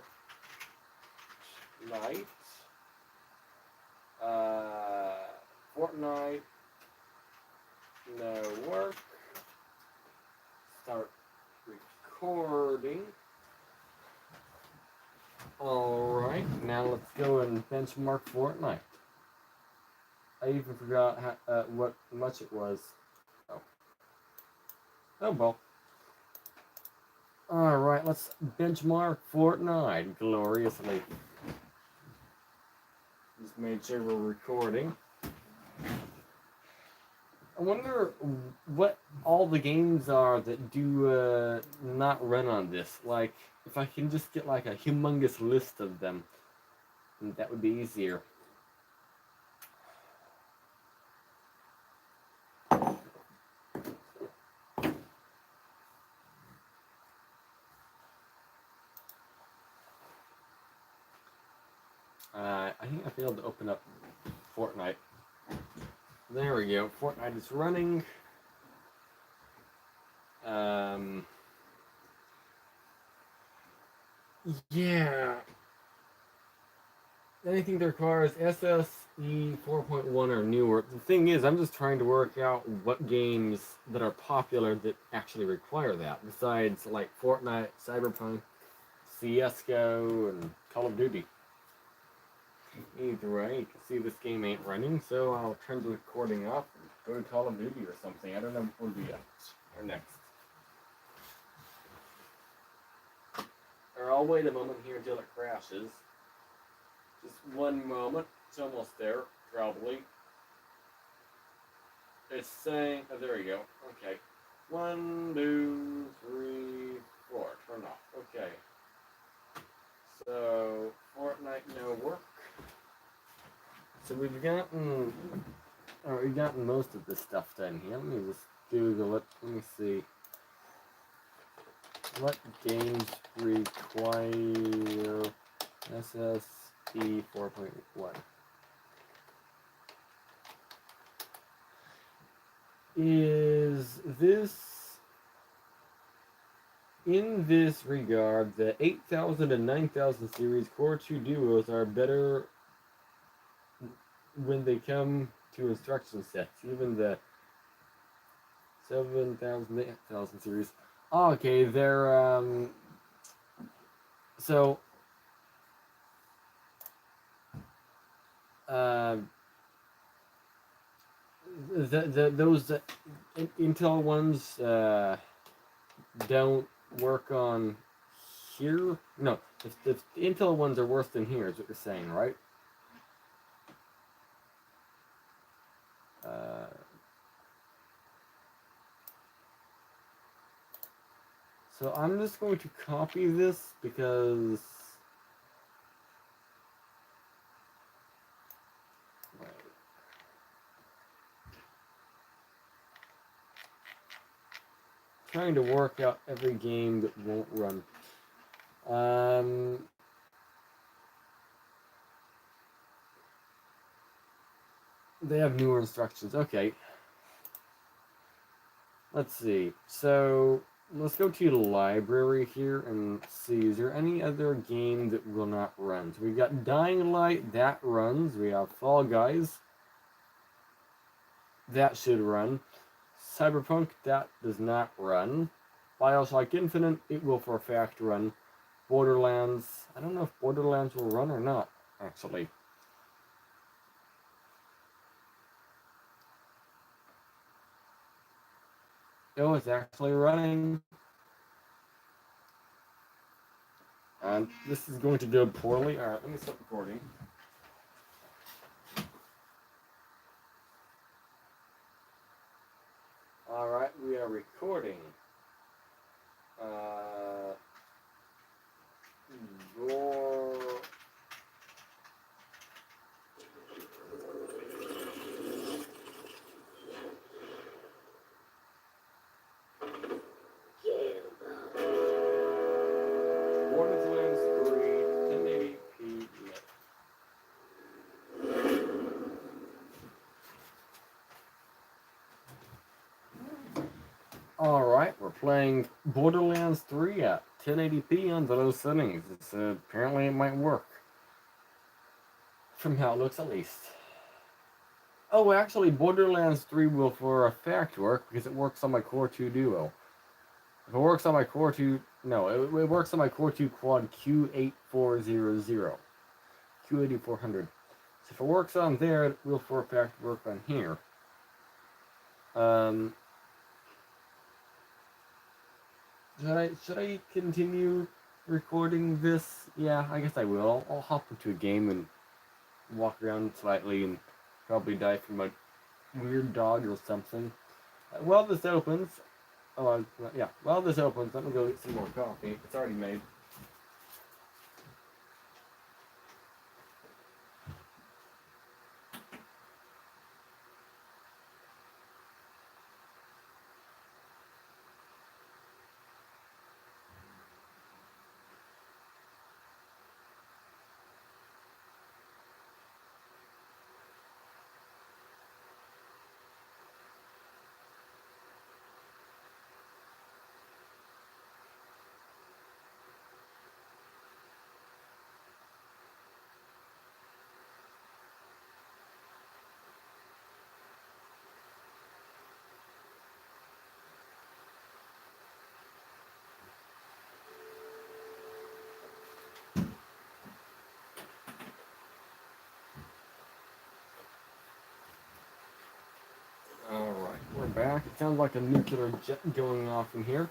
Fortnite. No work. Start recording. Alright, now let's go and benchmark Fortnite. I even forgot what much it was. Oh well. Alright, let's benchmark Fortnite gloriously. Just made sure we're recording. I wonder what all the games are that do not run on this. Like, if I can just get like a humongous list of them, that would be easier. I think I failed to open up Fortnite. There we go. Fortnite is running. Yeah. Anything that requires SSE 4.1 or newer. The thing is, I'm just trying to work out what games that are popular that actually require that. Besides, like Fortnite, Cyberpunk, CSGO, and Call of Duty. Either way, you can see this game ain't running, so I'll turn the recording off and go to Call of Duty or something. I don't know what will be next. Or I'll wait a moment here until it crashes. Just one moment. It's almost there, probably. It's saying, oh, there we go. Okay. 1, 2, 3, 4. Turn off. Okay. So, Fortnite no work. So we've gotten most of this stuff done here. Let me just Google it. Let me see. What games require SSD 4.1? Is this, in this regard, the 8000 and 9000 series Core 2 Duos are better when they come to instruction sets. Even the 7000, 8000 series. Okay, they're, so, those Intel ones don't work on here. No, the Intel ones are worse than here, is what you're saying, right? So I'm just going to copy this because trying to work out every game that won't run. They have newer instructions. Okay. Let's see. So let's go to the library here and see, is there any other game that will not run? So we got Dying Light, that runs. We have Fall Guys, that should run. Cyberpunk, that does not run. Bioshock Infinite, it will for a fact run. Borderlands, I don't know if Borderlands will run or not, actually. Oh, it's actually running. And this is going to go poorly. Alright, let me stop recording. Alright, we are recording. Your... Borderlands 3, 1080p. Alright, we're playing Borderlands 3 at 1080p on the low settings. Apparently it might work. From how it looks, at least. Oh, actually, Borderlands 3 will for a fact work because it works on my Core 2 Duo. If it works on my Core 2... No, it works on my Core 2 Quad Q8400. Q8400. So if it works on there, it will for a fact work on here. Should I continue recording this? Yeah, I guess I will. I'll hop into a game and walk around slightly and probably die from a weird dog or something. While this opens, while this opens, let me go get some more coffee. It's already made. Alright, we're back. It sounds like a nuclear jet going off in here.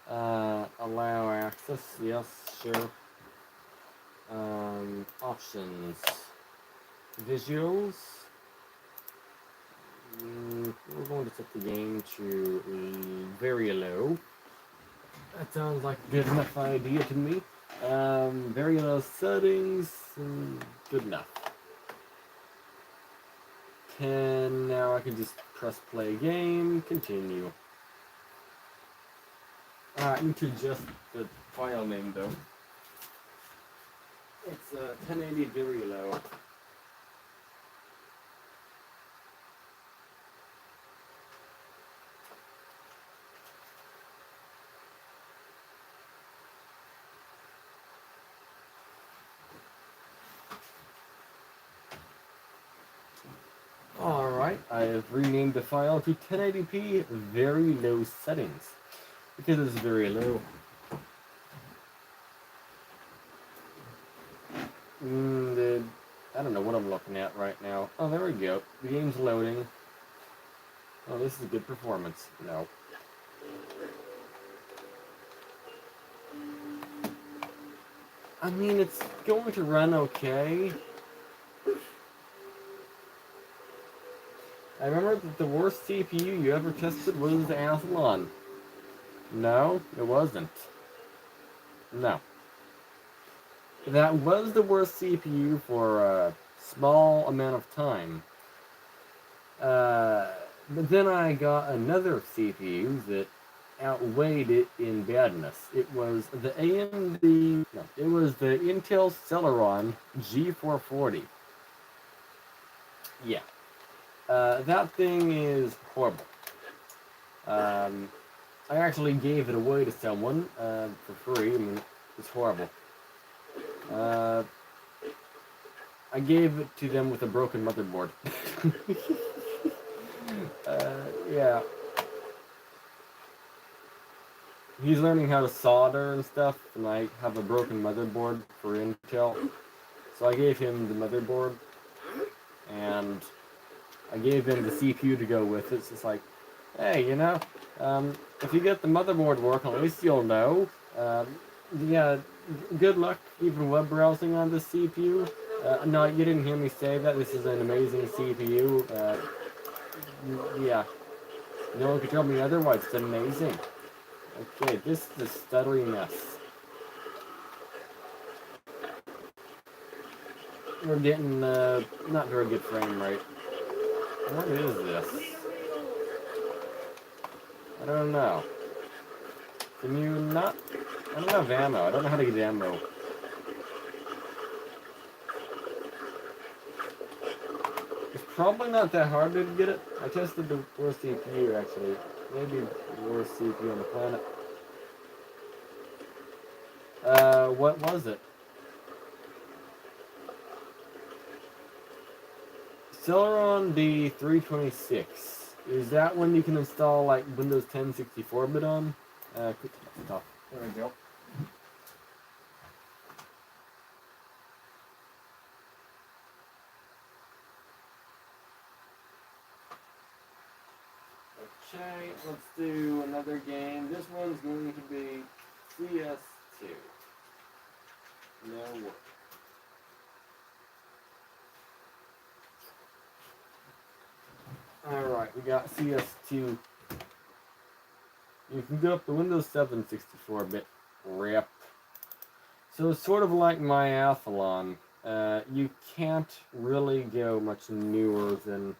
Allow access, yes, sure. Options. Visuals. We're going to set the game to very low. That sounds like a good enough idea to me. Very low settings, good enough. 10, now I can just press play game, continue. I need to adjust the file name though. It's 1080 very low. Alright, I have renamed the file to 1080p very low settings because it's very low. I don't know what I'm looking at right now. Oh, there we go. The game's loading. Oh, this is a good performance. No. I mean, it's going to run okay. I remember that the worst CPU you ever tested was the Athlon. No, it wasn't. No. That was the worst CPU for a small amount of time. But then I got another CPU that outweighed it in badness. It was the it was the Intel Celeron G440. Yeah. That thing is horrible. I actually gave it away to someone for free. I mean, it's horrible. I gave it to them with a broken motherboard. Yeah. He's learning how to solder and stuff, and I have a broken motherboard for Intel. So I gave him the motherboard, and I gave him the CPU to go with it. So it's like, hey, if you get the motherboard working, at least you'll know. Yeah, good luck even web browsing on this CPU. No, you didn't hear me say that. This is an amazing CPU. Yeah, no one can tell me otherwise. It's amazing. Okay, this is a stuttery mess. We're getting not very good frame rate. What is this? I don't know. Can you not? I don't have ammo. I don't know how to get ammo. It's probably not that hard to get it. I tested the worst CPU actually. Maybe the worst CPU on the planet. What was it? Celeron D326. Is that when you can install like Windows 10 64-bit on? Quick stop. There we go. Okay, let's do another game. This one's going to be CS2. No work. Alright, we got CS2. You can go up to Windows 7 64-bit rep. So it's sort of like MyAthlon. You can't really go much newer than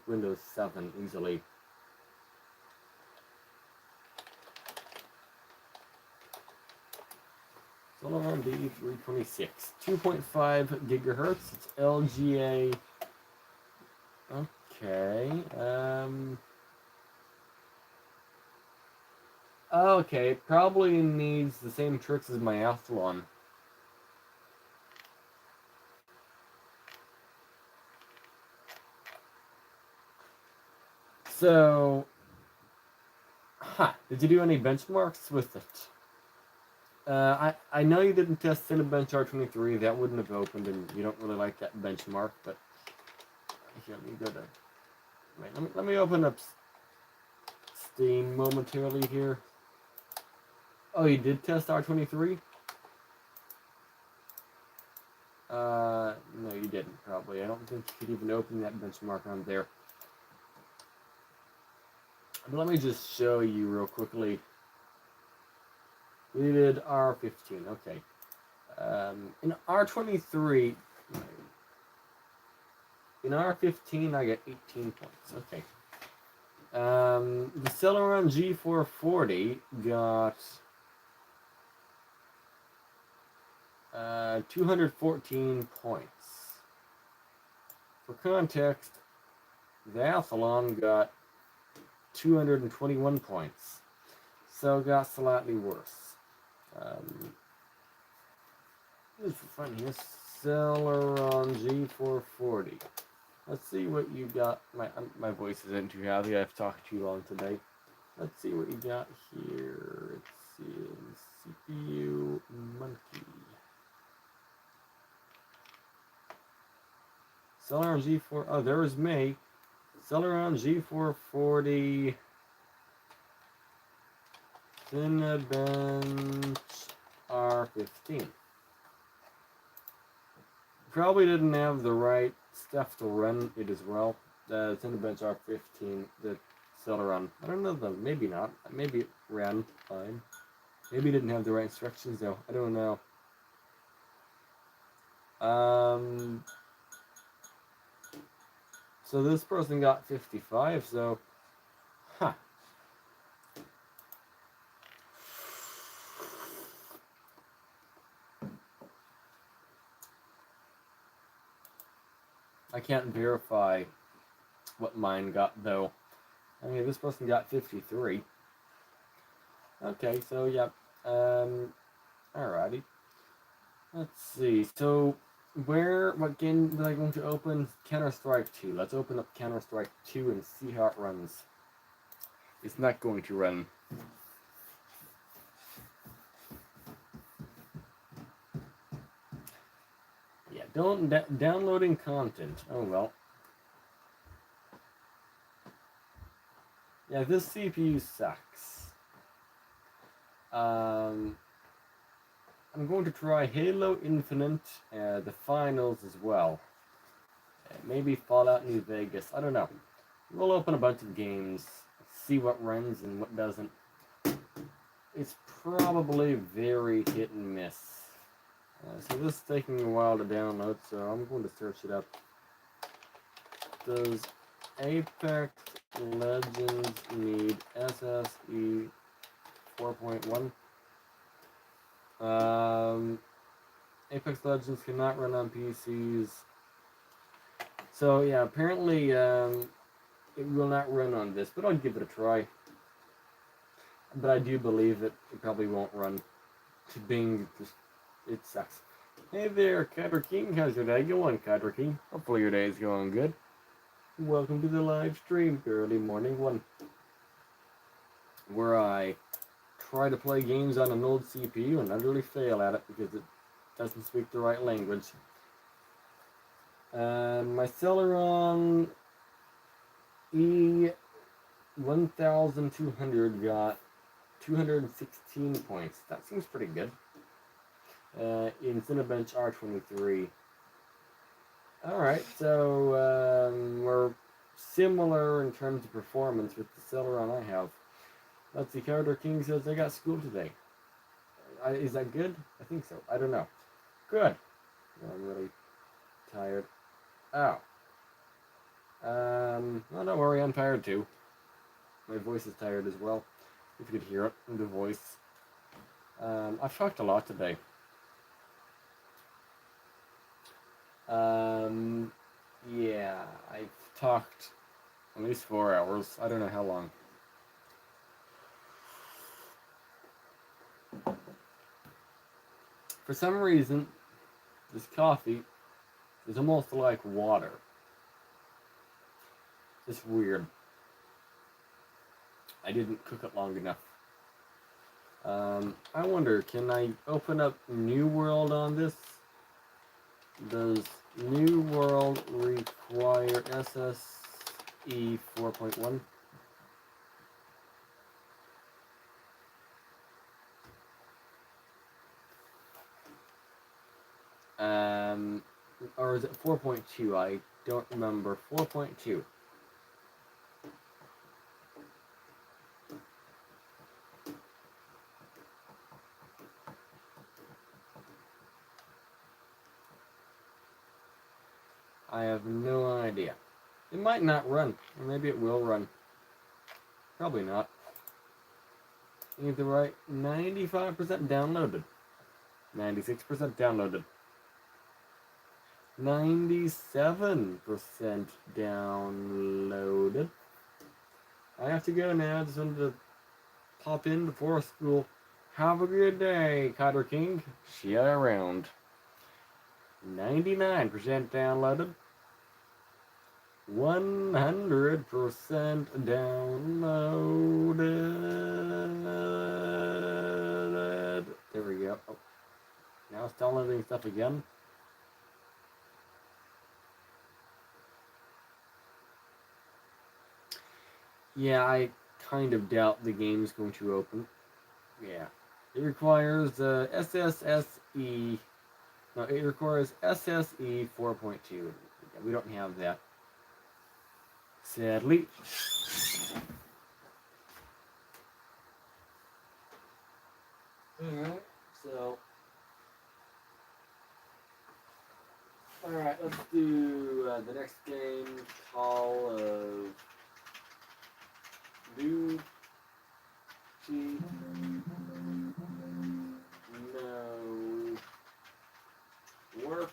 Windows 7 easily. Celeron D326. 2.5 gigahertz. It's LGA. Okay. Okay, probably needs the same tricks as MyAthlon. So, did you do any benchmarks with it? I know you didn't test Cinebench R23. That wouldn't have opened, and you don't really like that benchmark. But here, let me go to. Wait, let me open up Steam momentarily here. Oh, you did test R23? No, you didn't, probably. I don't think you could even open that benchmark on there. But let me just show you real quickly. We did R15, okay. In R23, in R15, I got 18 points, okay. The Celeron G440 got 214 points. For context, the Athlon got 221 points. So it got slightly worse. This is fun here. Celeron G440. Let's see what you got. My voice isn't too happy. I've talked too long today. Let's see what you got here. Let's see. CPU Monkey. Celeron G4. Oh, there was me. Celeron G440. Cinebench R15. Probably didn't have the right stuff to run it as well. The Cinebench R15, the Celeron. I don't know though. Maybe not. Maybe it ran fine. Maybe it didn't have the right instructions though. I don't know. So this person got 55. So, I can't verify what mine got though. I mean, this person got 53. Okay, so yeah. Alrighty. Let's see. So, what game was I going to open? Counter Strike 2. Let's open up Counter Strike 2 and see how it runs. It's not going to run. Yeah, don't downloading content. Oh well. Yeah, this CPU sucks. I'm going to try Halo Infinite, the finals as well. Maybe Fallout New Vegas. I don't know. We'll open a bunch of games, see what runs and what doesn't. It's probably very hit and miss. So this is taking a while to download, so I'm going to search it up. Does Apex Legends need SSE 4.1? Apex Legends cannot run on PCs. So yeah, apparently it will not run on this, but I'll give it a try. But I do believe that it probably won't run. To Bing, it sucks. Hey there, Cutter King. How's your day going, Cutter King? Hopefully your day is going good. Welcome to the live stream, early morning one, where I try to play games on an old CPU and utterly fail at it because it doesn't speak the right language. My Celeron E1200 got 216 points. That seems pretty good. In Cinebench R23. Alright, so we're similar in terms of performance with the Celeron I have. Let's see, Carter King says I got school today. Is that good? I think so. I don't know. Good. I'm really tired. Oh. Well, don't worry, I'm tired too. My voice is tired as well. If you could hear it in the voice. I've talked a lot today. Yeah, I've talked at least 4 hours. I don't know how long. For some reason, this coffee is almost like water. It's weird. I didn't cook it long enough. I wonder, can I open up New World on this? Does New World require SSE 4.1? Or is it 4.2? I don't remember. 4.2. I have no idea. It might not run, or maybe it will run. Probably not. Either right, 95% downloaded. 96% downloaded. 97% downloaded. I have to go now. I just wanted to pop in before school. Have a good day, Cotter King. See you around. 99% downloaded. 100% downloaded. There we go. Oh, now it's downloading stuff again. Yeah, I kind of doubt the game's going to open. Yeah. It requires SSSE. No, it requires SSE 4.2. Yeah, we don't have that. Sadly. Alright, so. Alright, let's do the next game. Call of Duty. No work.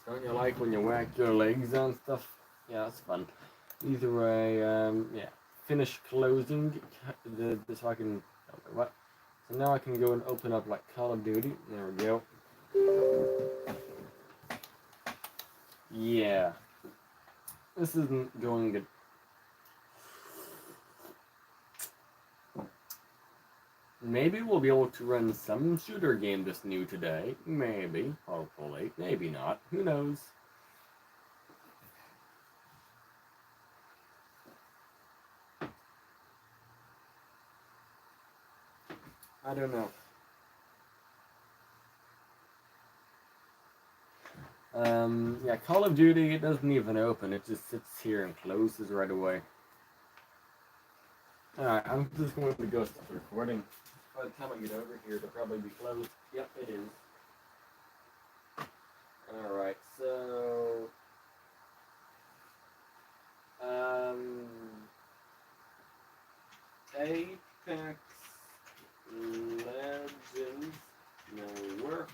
Don't you like when you whack your legs on stuff? Yeah, that's fun. Either way, yeah. Finish closing so I can. Oh, wait, what? So now I can go and open up like Call of Duty. There we go. Yeah, this isn't going good. Maybe we'll be able to run some shooter game that's new today. Maybe, hopefully, maybe not. Who knows? I don't know. Yeah, Call of Duty, it doesn't even open. It just sits here and closes right away. Alright, I'm just going to go stop recording. By the time I get over here, it'll probably be closed. Yep, it is. Alright, so... Apex Legends, no work.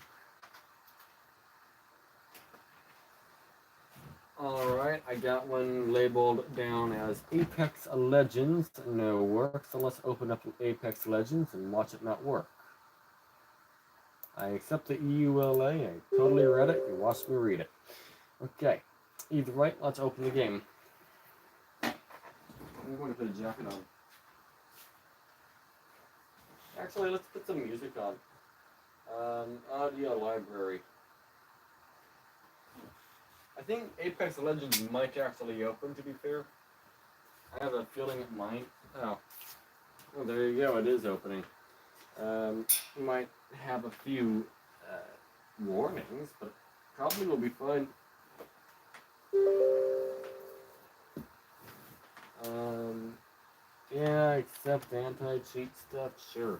Alright, I got one labeled down as Apex Legends, no work. So let's open up Apex Legends and watch it not work. I accept the EULA, I totally read it, you watched me read it. Okay, either way, let's open the game. I'm going to put a jacket on. Actually, let's put some music on. Audio library. I think Apex Legends might actually open, to be fair. I have a feeling it might. Oh. Well, there you go, it is opening. Might have a few warnings, but probably will be fine. Yeah, except anti-cheat stuff, sure.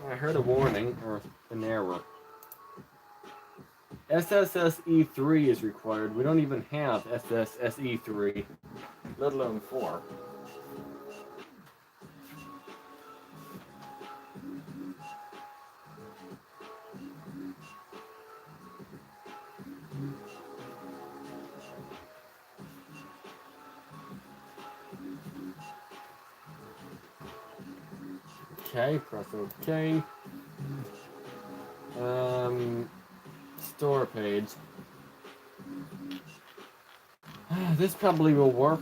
I heard a warning, or an error. SSSE3 is required. We don't even have SSSE3, let alone 4. Okay, press OK. Store page. This probably will work.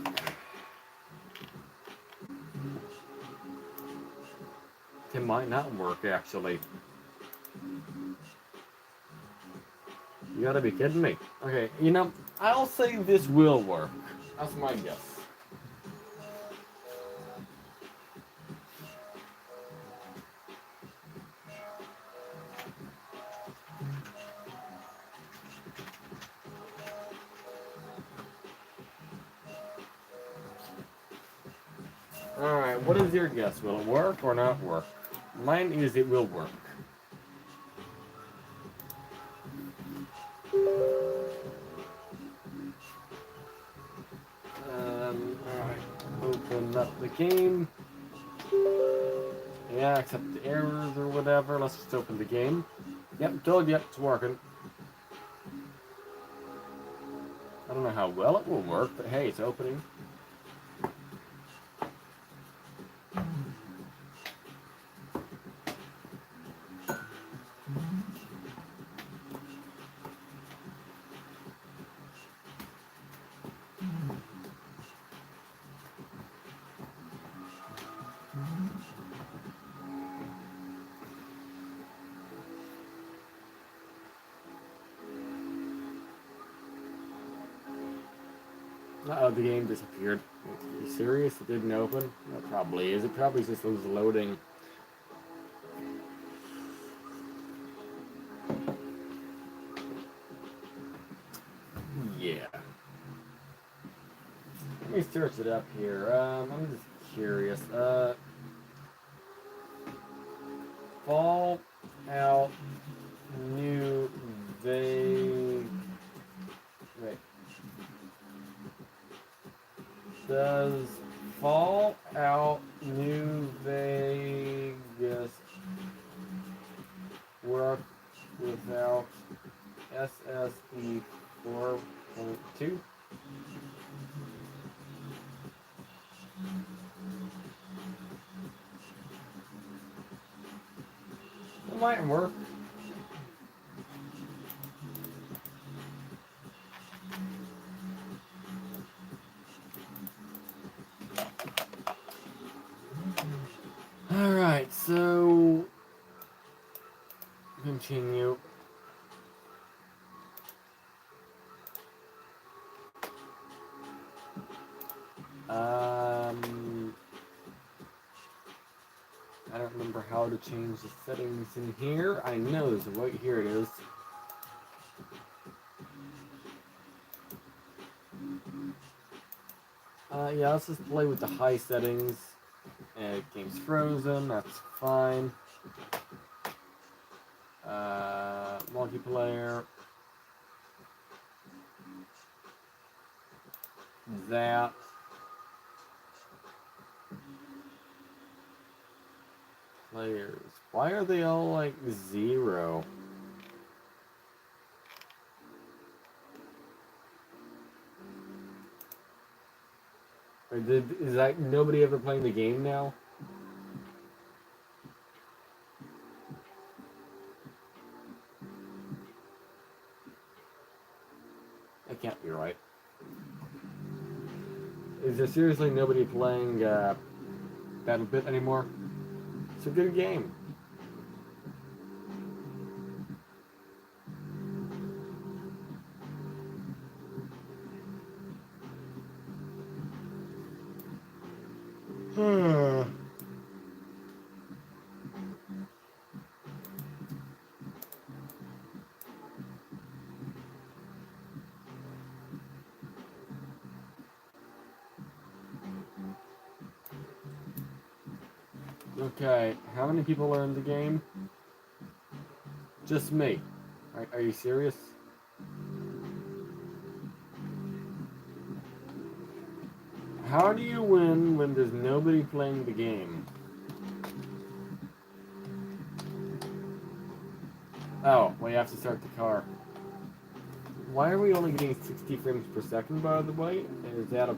It might not work, actually. You gotta be kidding me. Okay, you know, I'll say this will work. That's my guess. Alright, what is your guess? Will it work or not work? Mine is it will work. Alright, open up the game. Yeah, accept the errors or whatever. Let's just open the game. Yep, told you it's working. I don't know how well it will work, but hey, it's opening. Uh-oh, the game disappeared. Are you serious? It didn't open? It probably is. It probably just was loading. Yeah. Let me search it up here. I'm just curious. Fallout New Vegas. Wait. Does Fallout New Vegas work without SSE 4.2? It might work. Alright, so continue. I don't remember how to change the settings in here. I know there's a right here it is. Yeah, let's just play with the high settings. Game's frozen, that's fine. Multiplayer. That. Players. Why are they all like 0? Is that nobody ever playing the game now? That can't be right. Is there seriously nobody playing BattleBit anymore? It's a good game. Okay, how many people are in the game? Just me. Are you serious? How do you win when there's nobody playing the game? Oh, well, you have to start the car. Why are we only getting 60 frames per second, by the way? Is that a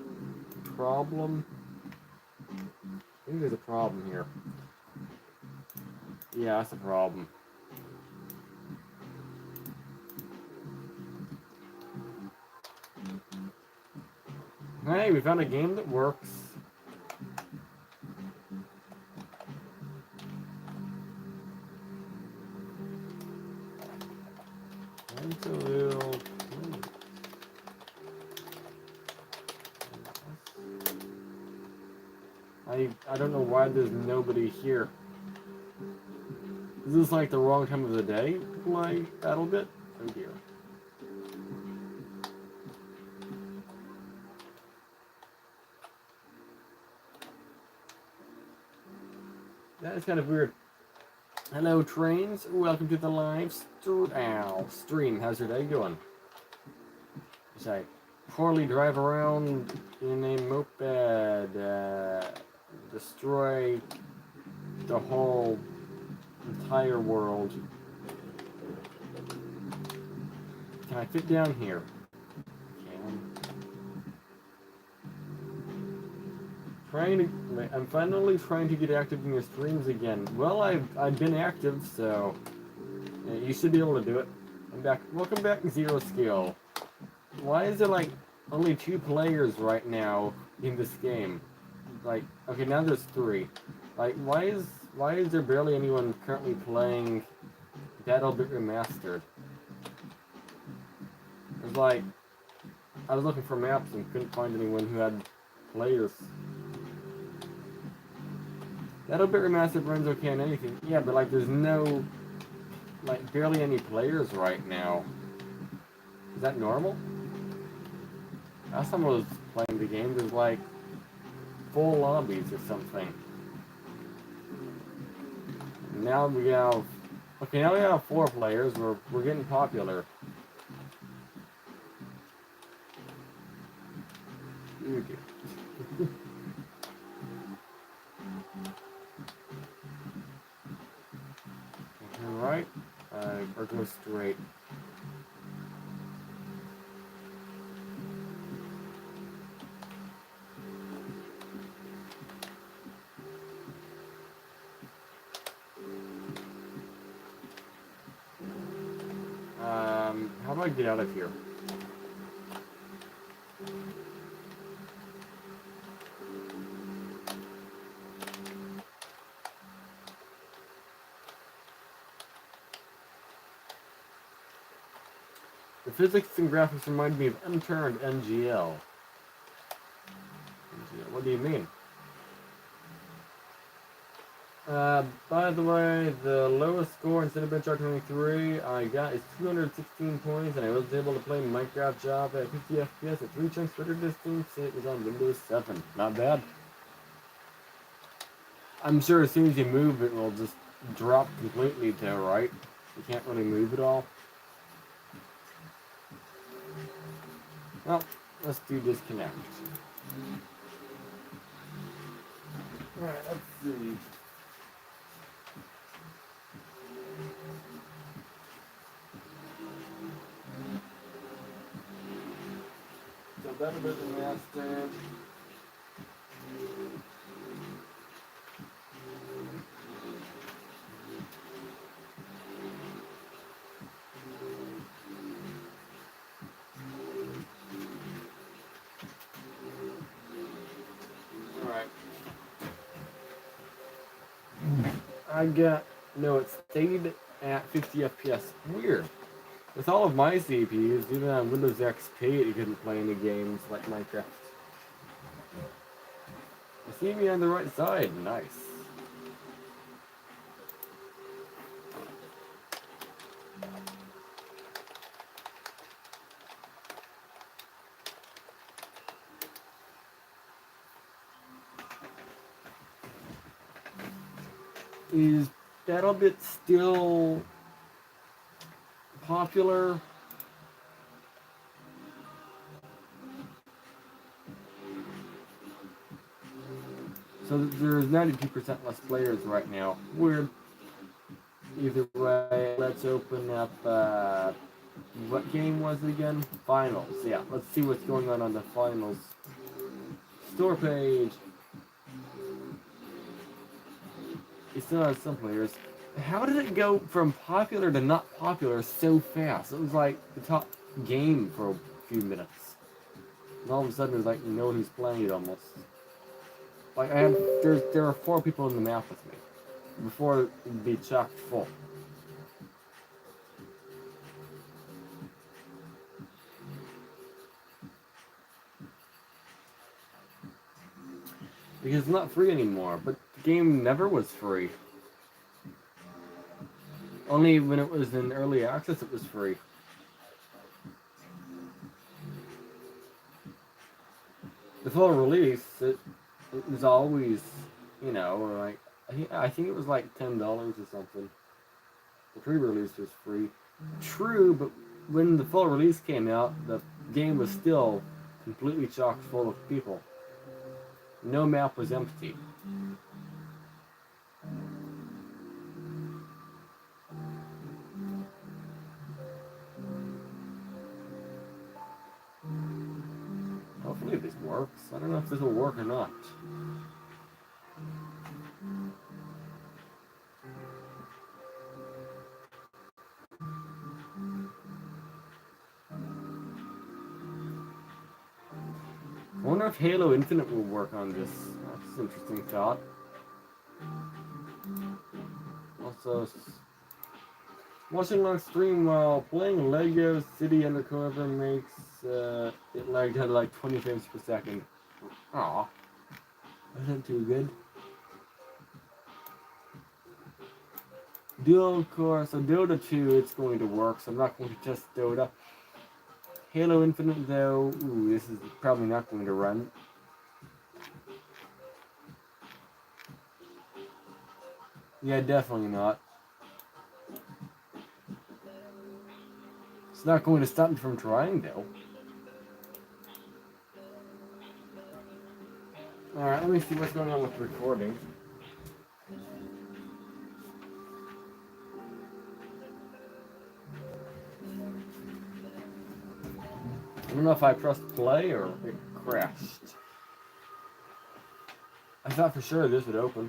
problem? I think there's a problem here. Yeah, that's a problem. Hey, we found a game that works. I don't know why there's nobody here. Is this like the wrong time of the day to play BattleBit? Oh dear. That is kind of weird. Hello, trains. Welcome to the live stream. How's your day going? As I poorly drive around in a moped, destroy the whole entire world. Can I fit down here? I'm finally trying to get active in your streams again. Well, I've been active, so you should be able to do it. I'm back. Welcome back, Zero Skill. Why is there like only 2 players right now in this game? Like, okay, now there's 3. Like, why is there barely anyone currently playing BattleBit Remastered? It's like I was looking for maps and couldn't find anyone who had players. BattleBit Remastered runs okay on anything. Yeah, but like there's no, like barely any players right now. Is that normal? Last time I was playing the game, there's like full lobbies or something. Now we have Okay, now we have 4 players. We're getting popular. Oh dear. Turn right, or go straight. How do I get out of here? The physics and graphics remind me of unturned NGL. What do you mean? By the way, the lowest score in Cinebench 23 I got is 216 points, and I was able to play Minecraft Java at 50 FPS at 3 chunks better distance. It was on Windows 7. Not bad. I'm sure as soon as you move, it will just drop completely to the right. You can't really move at all. Well, let's do disconnect. Alright, let's see. So database master. Alright. No, it stayed at 50 FPS. Weird. With all of my CPUs, even on Windows XP, you couldn't play any games like Minecraft. You see me on the right side. Nice. Is BattleBit still popular? So there's 92% less players right now. Weird. Either way, let's open up, what game was it again? Finals. Yeah, let's see what's going on the finals store page. It still has some players. How did it go from popular to not popular so fast? It was like the top game for a few minutes. And all of a sudden, there's like no one who's playing it almost. Like there are 4 people in the map with me before it'd be chocked full. Because it's not free anymore, but the game never was free. Only when it was in early access it was free. The full release, it was always, like, I think it was like $10 or something. The pre-release was free. True, but when the full release came out, the game was still completely chock full of people. No map was empty. Hopefully this works. I don't know if this will work or not. I wonder if Halo Infinite will work on this. That's an interesting thought. Also, watching long stream while playing Lego City Undercover makes it lag at like 20 frames per second. Aw, isn't too good. Dual core, so Dota 2, it's going to work, so I'm not going to test Dota. Halo Infinite, though, this is probably not going to run. Yeah, definitely not. not going to stop me from trying, though. Alright, let me see what's going on with the recording. I don't know if I pressed play or it crashed. I thought for sure this would open.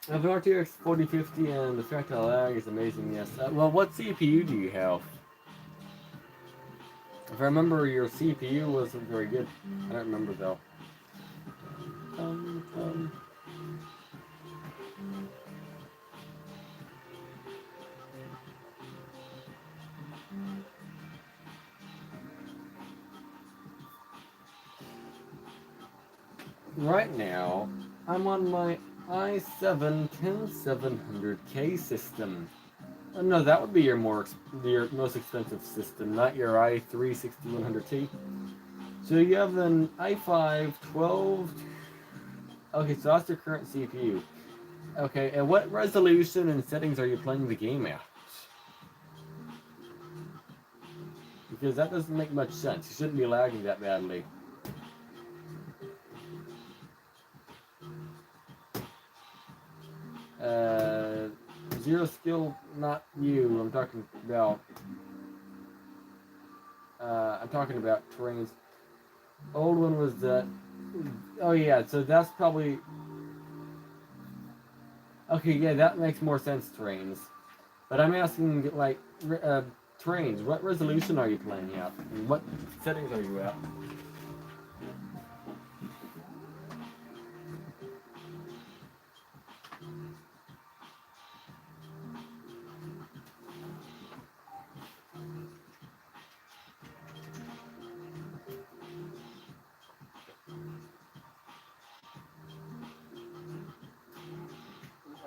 Now, the RTX 4050 and the fractal lag is amazing, yes. Well, what CPU do you have? If I remember, your CPU wasn't very good. I don't remember, though. Right now, I'm on my i7-10700K system. No, that would be your your most expensive system, not your i3-6100T. So you have an i5-12. Okay, so that's your current CPU. Okay, and what resolution and settings are you playing the game at? Because that doesn't make much sense. You shouldn't be lagging that badly. Zero skill, not you. I'm talking about terrains. Old one was that. Oh yeah, so that's probably. Okay, yeah, that makes more sense. Terrains, but I'm asking like terrains. What resolution are you playing at? And what settings are you at?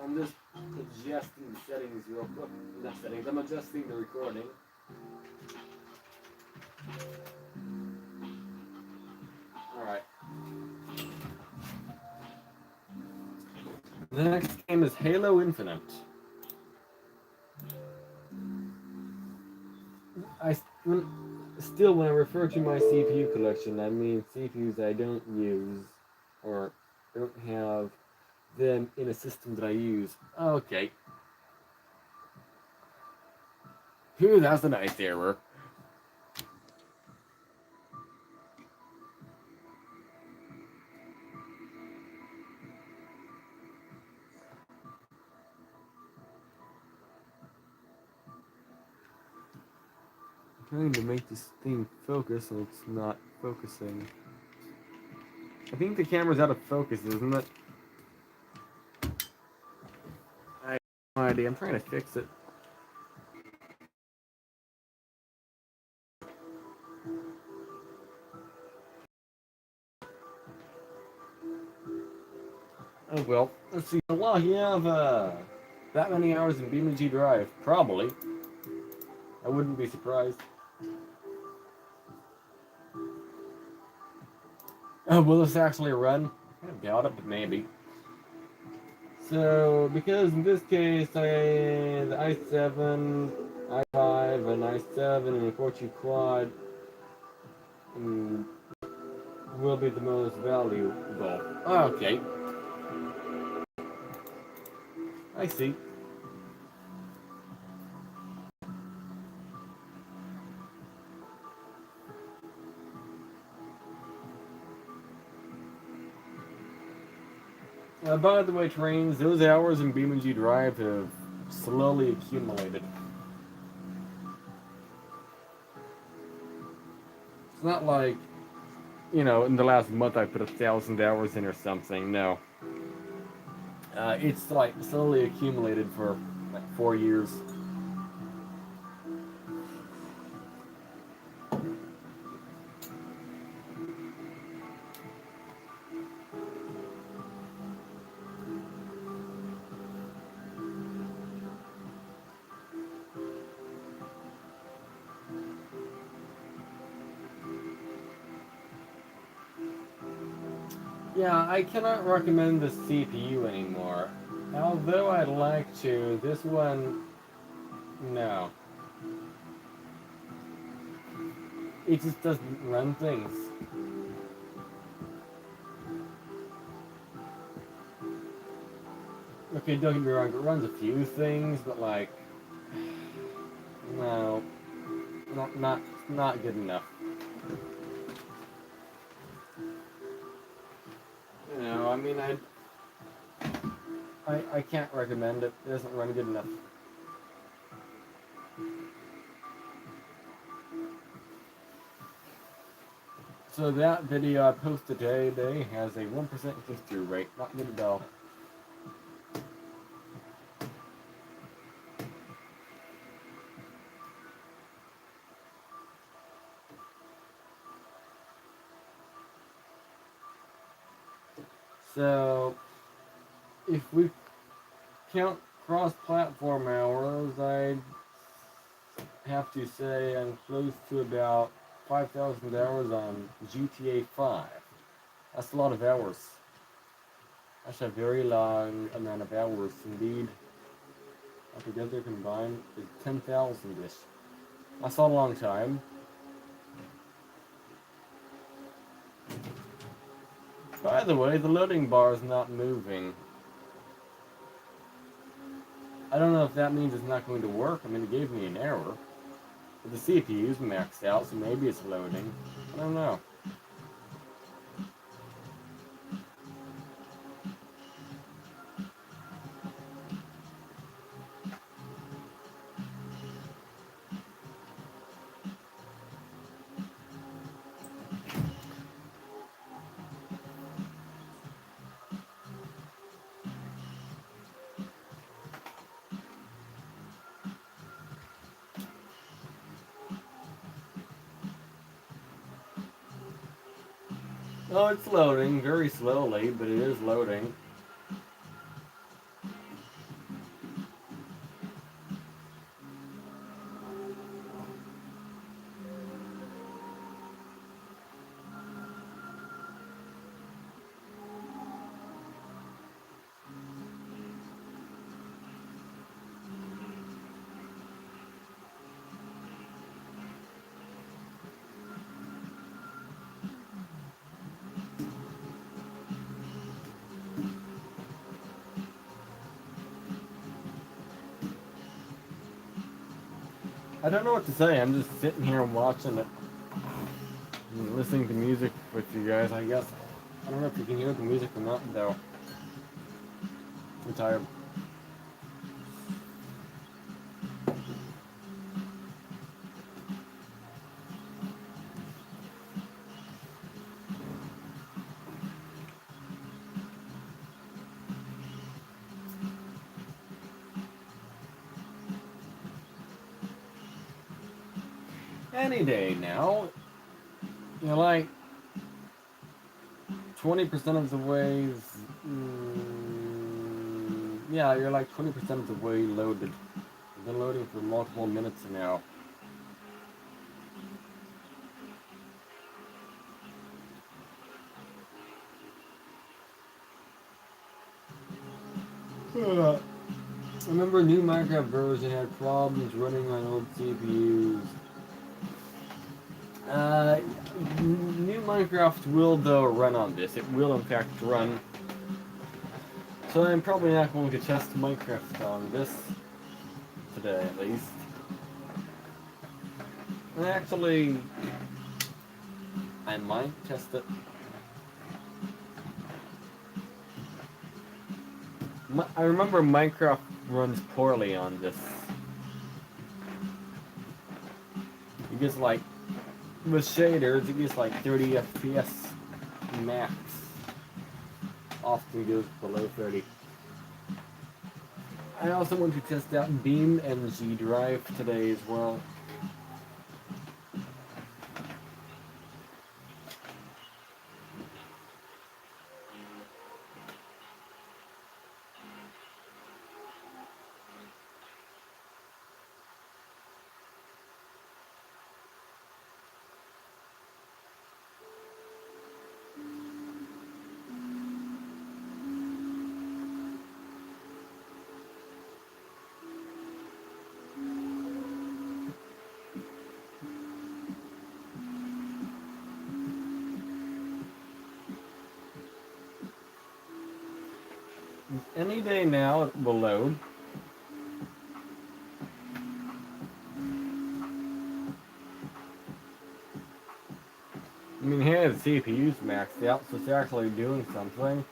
I'm just adjusting the settings real quick. Not settings, I'm adjusting the recording. Alright. The next game is Halo Infinite. Still, when I refer to my CPU collection, I mean CPUs I don't use or don't have them in a system that I use. Okay. Phew, that's a nice error. I'm trying to make this thing focus and it's not focusing. I think the camera's out of focus, isn't it? I have no idea. I'm trying to fix it. Oh well, let's see. Well, you have that many hours in BeamNG Drive? Probably. I wouldn't be surprised. Will this actually run? I doubt it, but maybe. So, because in this case, the i7, i5, and i7 and 4G quad will be the most valuable. Okay. I see. By the way, trains, those hours in BeamNG Drive have slowly accumulated. It's not like, you know, in the last month I put 1,000 hours in or something. No. It's like slowly accumulated for like 4 years. Yeah, I cannot recommend the CPU anymore. Although I'd like to, this one, no. It just doesn't run things. Okay, don't get me wrong, it runs a few things, but like, no, not good enough. You know, I mean, I can't recommend it. It doesn't run good enough. So that video I posted today has a 1% click-through rate. Not good at all. So, if we count cross-platform hours, I'd have to say I'm close to about 5,000 hours on GTA 5. That's a lot of hours. That's a very long amount of hours indeed. Altogether combined is 10,000-ish. That's not a long time. By the way, the loading bar is not moving. I don't know if that means it's not going to work. I mean, it gave me an error. But the CPU's maxed out, so maybe it's loading. I don't know. Oh, it's loading very slowly, but it is loading. I don't know what to say. I'm just sitting here watching it, and listening to music with you guys. I guess I don't know if you can hear the music or not, though. I'm tired. Any day now, you're like 20% of the ways. Yeah, you're like 20% of the way loaded. I've been loading for multiple minutes now. I remember new Minecraft version had problems running on old CPUs. New Minecraft will though run on this. It will in fact run. So I'm probably not going to test Minecraft on this today, at least. And actually, I might test it. I remember Minecraft runs poorly on this. It gets like, with shaders, it gets like 30 FPS max. Often goes below 30. I also want to test out BeamNG Drive today as well. Any day now it will load. I mean, hey, the CPU's maxed out, so it's actually doing something.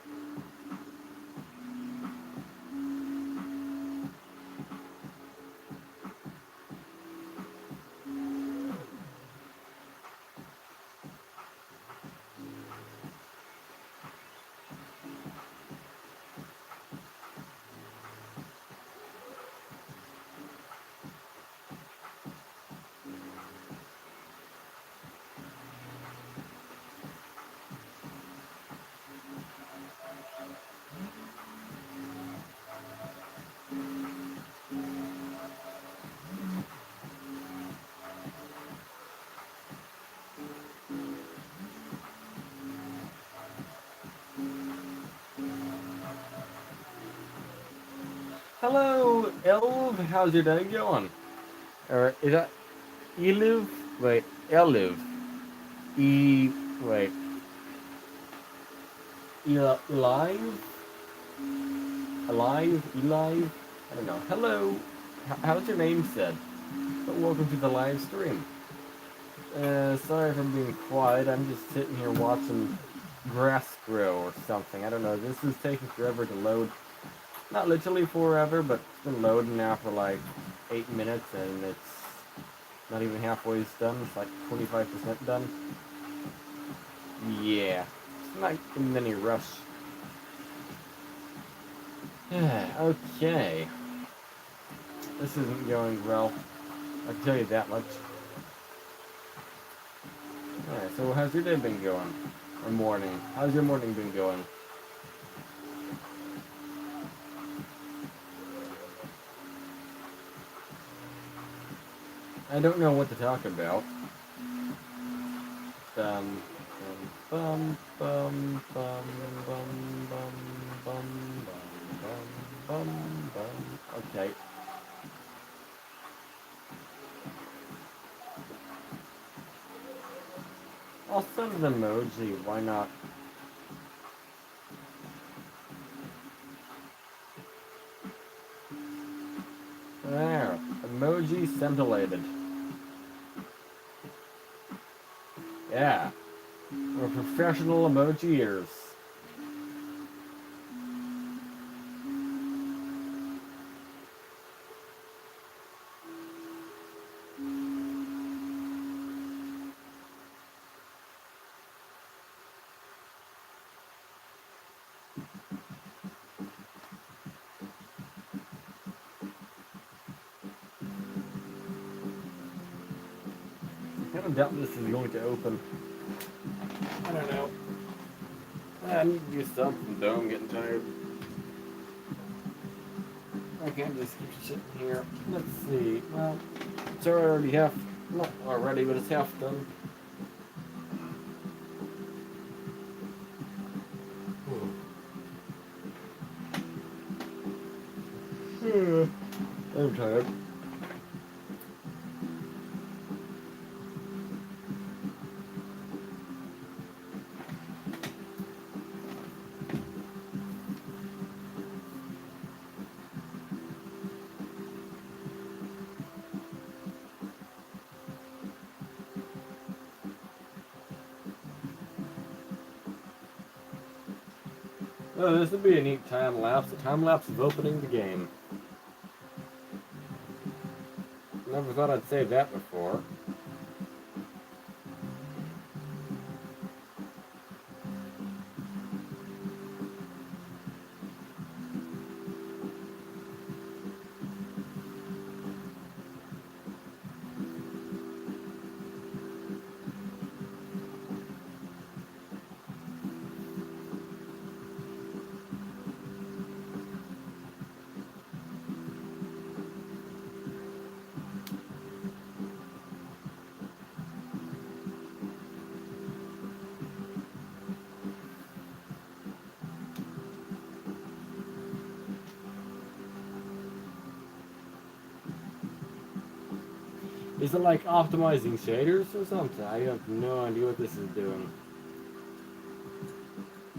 Hello, Elv. How's your day going? Or is that Eliv? Wait, Eliv. Wait. Alive? Alive? Elive? I don't know. Hello. How's your name said? But welcome to the live stream. Sorry for being quiet. I'm just sitting here watching grass grow or something. I don't know. This is taking forever to load. Not literally forever, but it's been loading now for like 8 minutes and it's not even halfway done. It's like 25% done. Yeah. It's not in any rush. Okay. This isn't going well. I can tell you that much. Alright, so how's your day been going? Or morning? How's your morning been going? I don't know what to talk about. Bum, bum, bum, bum, bum, bum, bum, bum, bum, bum, bum. Okay. I'll send an emoji, why not? There, emoji scintillated. Yeah, we're professional emojiers. I kind of doubt this is going to open. I don't know. I need to do something though, I'm getting tired. I can't just keep sitting here. Let's see. Well, it's already half, not already, but it's half done. I'm tired. Oh, this would be a neat time lapse. A time lapse of opening the game. Never thought I'd say that before. Is it like optimizing shaders or something? I have no idea what this is doing.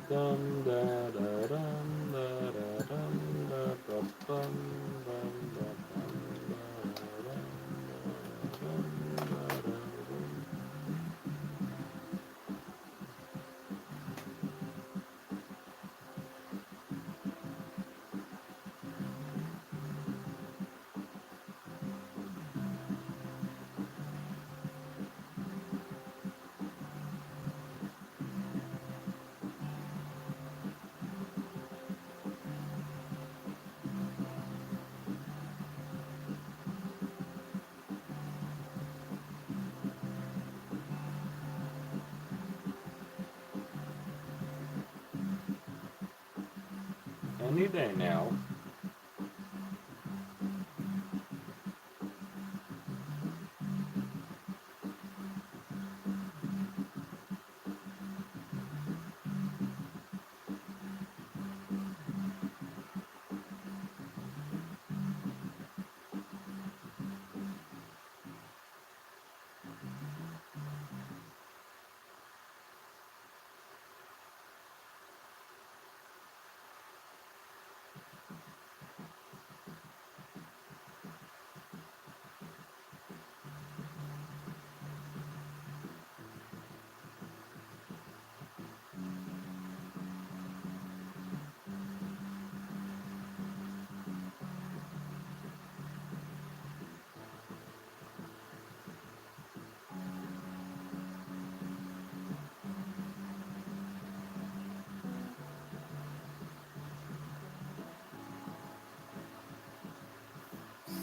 Dum da da dum da da Any day now.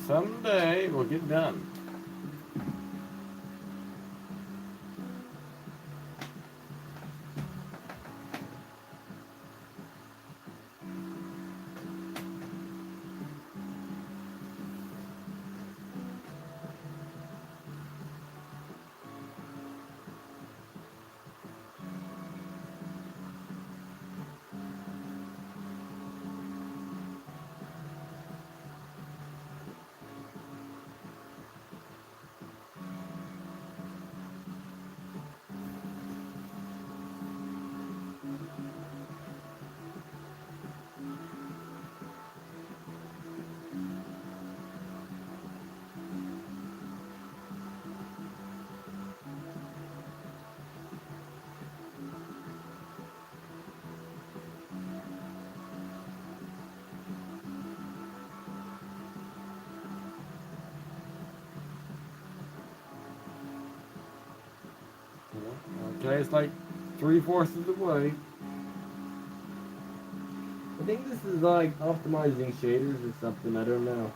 Someday we'll get done. Okay, it's like 3/4 of the way. I think this is like optimizing shaders or something, I don't know.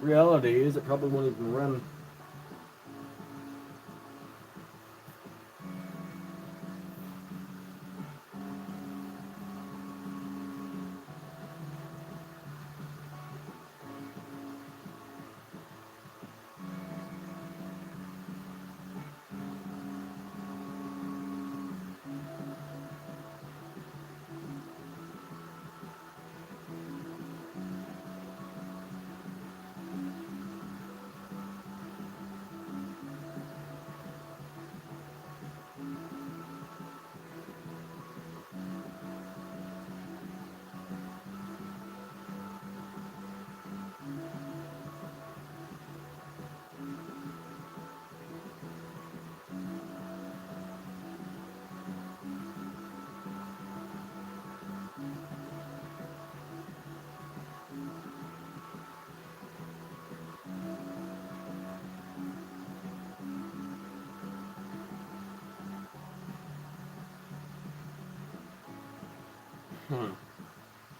Reality is it probably won't even run.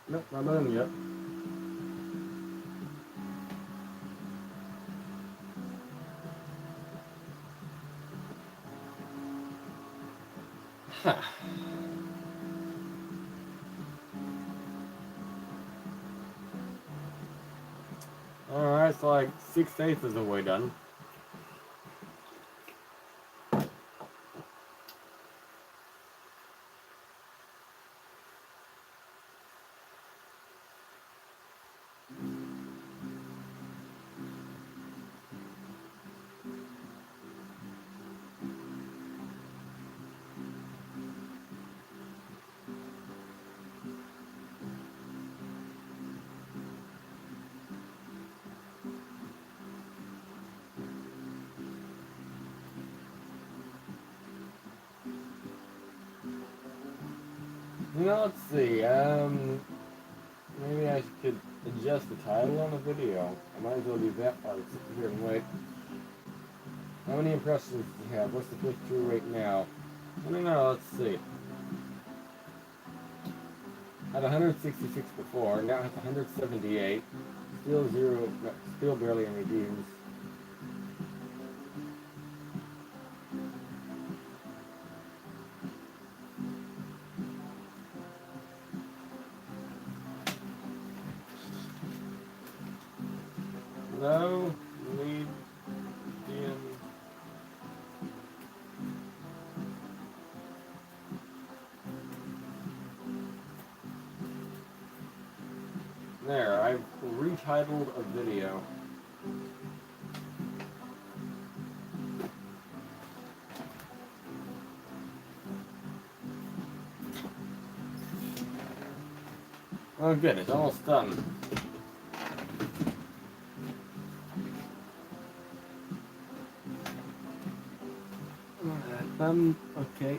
Nope, not done yet. Alright, it's like 6/8 of the way done. Let's see. Maybe I could adjust the title on the video. I might as well do that while I sit here and wait. How many impressions do you have? What's the click-through rate now? I don't know. Let's see. Had 166 before. Now it has 178. Still zero. No, still barely any views. No lead in. There, I've retitled a video. Oh good, it's almost done. Okay.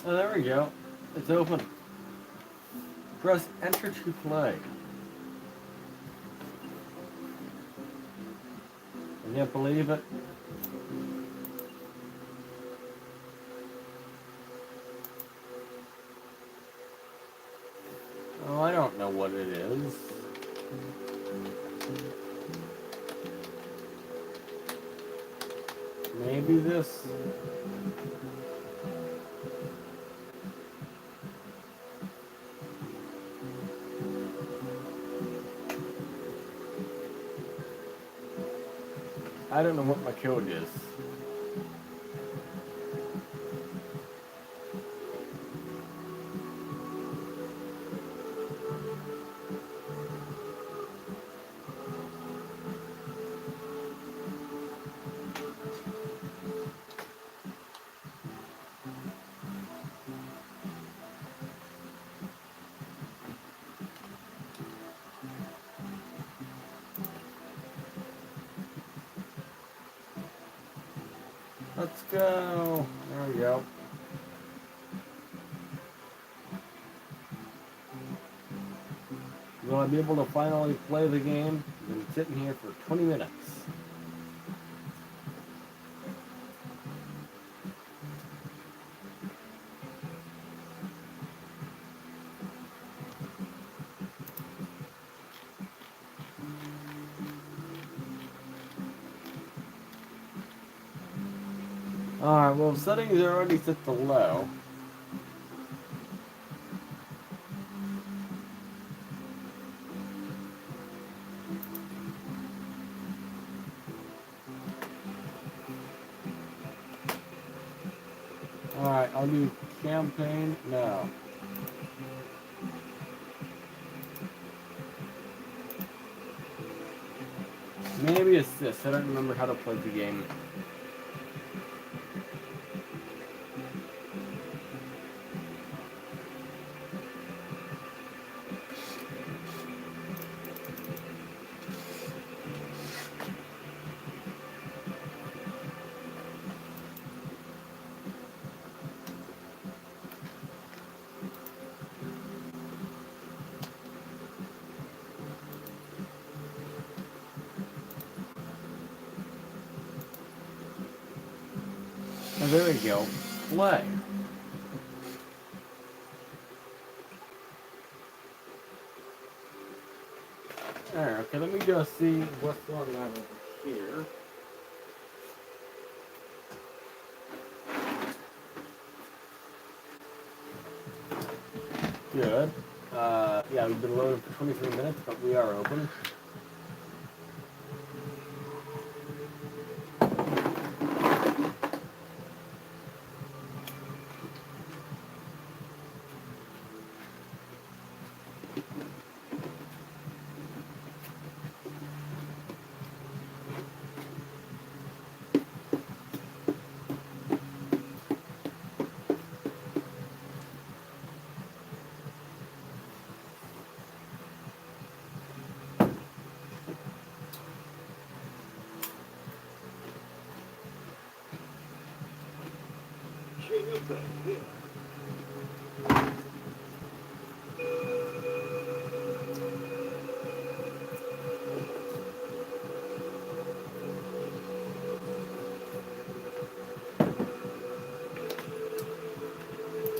Oh, there we go. It's open. Press enter to play. I can't believe it. Oh, I don't know what it is. Maybe this. I don't know what my code is. Let's go. There we go. Will I be able to finally play the game? I've been sitting here for 20 minutes. Alright, well, settings are already set to low. Alright, I'll do campaign now. Maybe assist. I don't remember how to play the game. there we go. Play. Alright, okay, let me just see what's going on over here. Good. Yeah, we've been loaded for 23 minutes, but we are open. King of the Hill.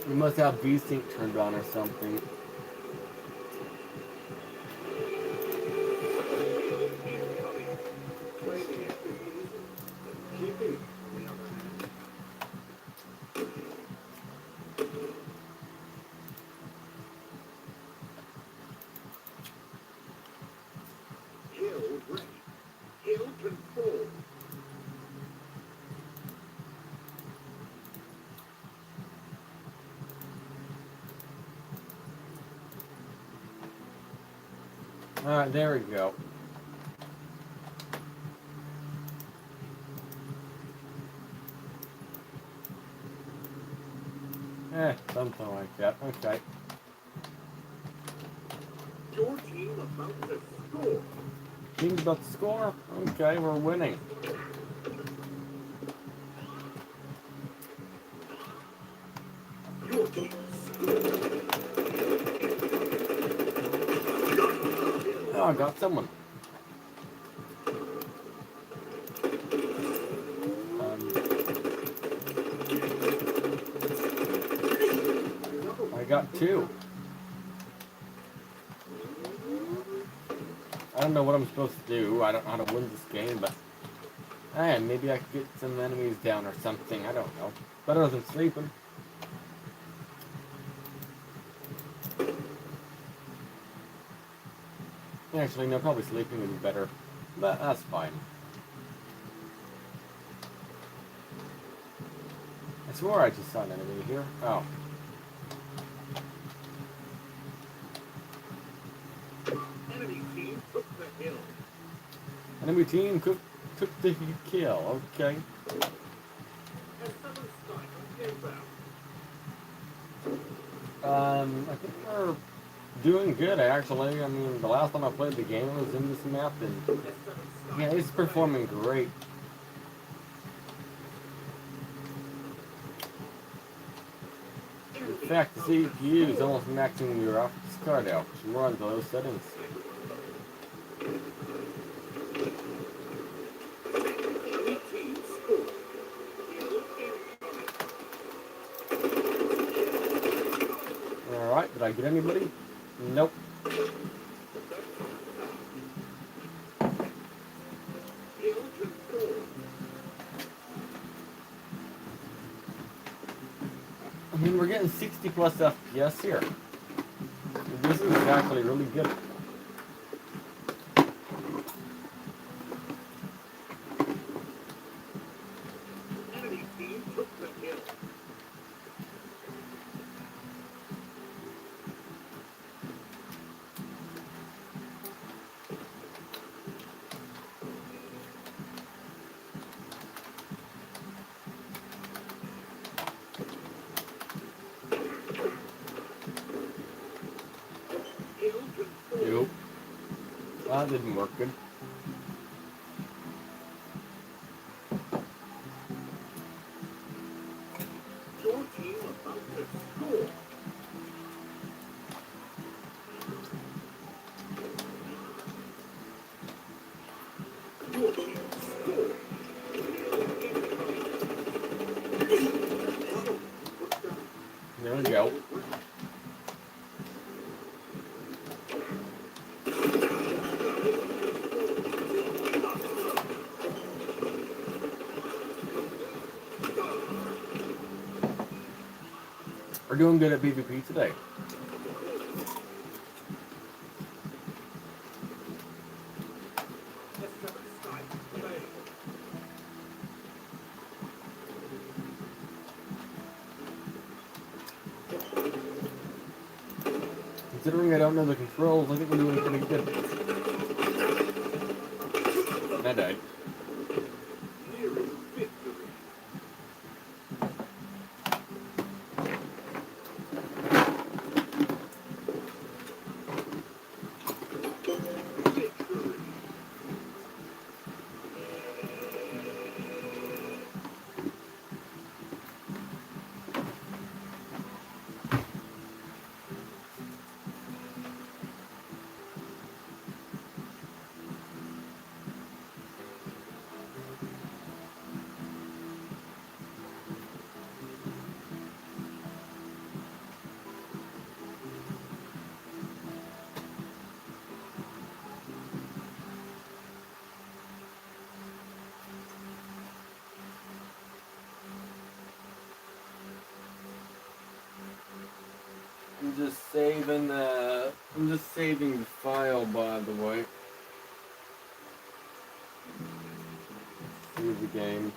We must have VSync turned on or something. Hill ready. Hill control. Alright, there we go. Something like that. Okay. Your team about to score. Team's about to score? Okay, we're winning. Your team Oh, I got someone. I got two. I don't know what I'm supposed to do. I don't know how to win this game, but maybe I could get some enemies down or something. I don't know. Better than sleeping. Actually, no, probably sleeping would be better. But that's fine. I swore I just saw an enemy here. Oh. enemy team took the hill. Enemy team took the kill. Okay. As someone strike on inbound. I think we're doing good, actually. I mean, the last time I played the game was in this map, and As someone strike. yeah, it's performing great. In fact, the CPU is almost maxing your graphics card out. It's more on those settings. Enemy team score. Hill incoming. Alright, did I get anybody? Nope. Hill control. I mean, we're getting 60 plus FPS here. This is actually really good. Enemy team took the hill. Hill control. Nope. That didn't work good. Your team about to score. Your team score. Hill incoming. doing good at PvP today. Considering I don't know the controls, I think we're doing pretty good. I died. I'm just saving the file, by the way. Save the game.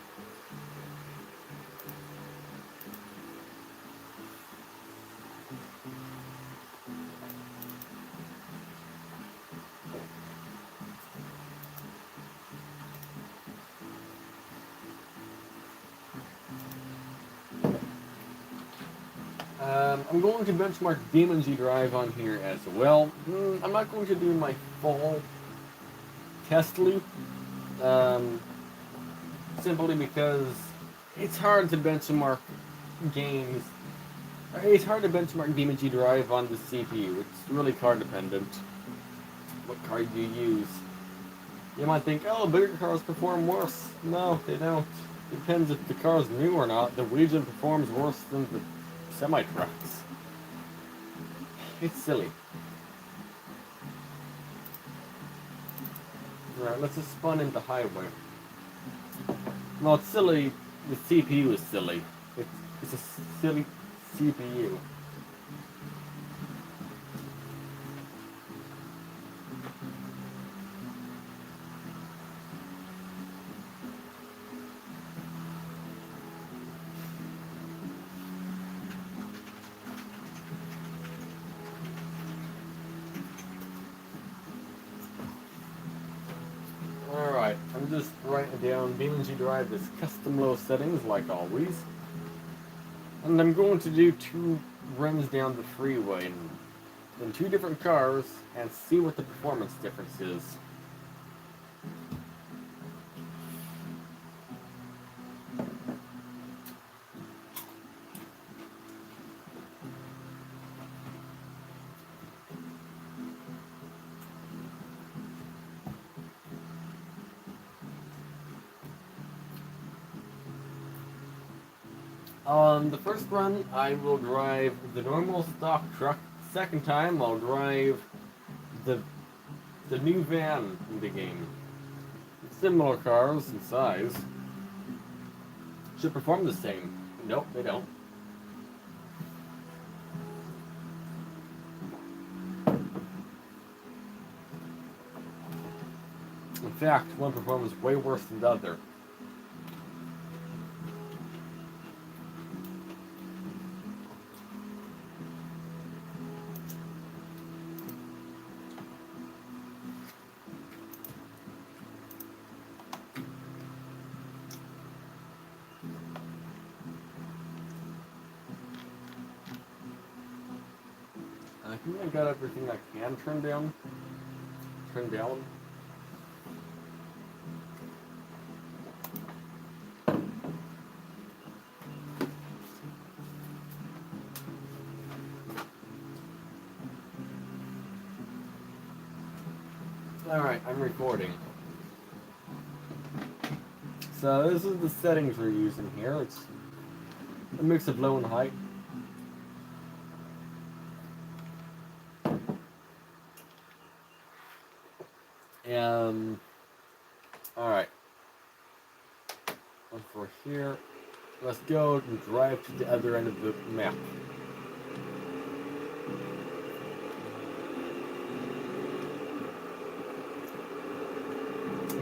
I'm going to benchmark Demon G Drive on here as well. I'm not going to do my full test loop, simply because it's hard to benchmark games. It's hard to benchmark Demon G Drive on the CPU. It's really card dependent. What card you use. You might think, oh, bigger cars perform worse. No, they don't. Depends if the car's new or not. The Legion performs worse than the semi-trucks. It's silly. Alright, let's just spawn into highway. No, it's silly. The CPU is silly. It's a silly CPU. Alright, I'm just writing down Demon G Drive as custom low settings like always. And I'm going to do 2 runs down the freeway in 2 different cars and see what the performance difference is. On the first run, I will drive the normal stock truck. Second time, I'll drive the new van in the game. Similar cars in size. Should perform the same. Nope, they don't. In fact, one performs way worse than the other. I think I got everything I can turn down. Alright, I'm recording. So this is the settings we're using here. It's a mix of low and high. Alright. One for here. Let's go and drive to the other end of the map.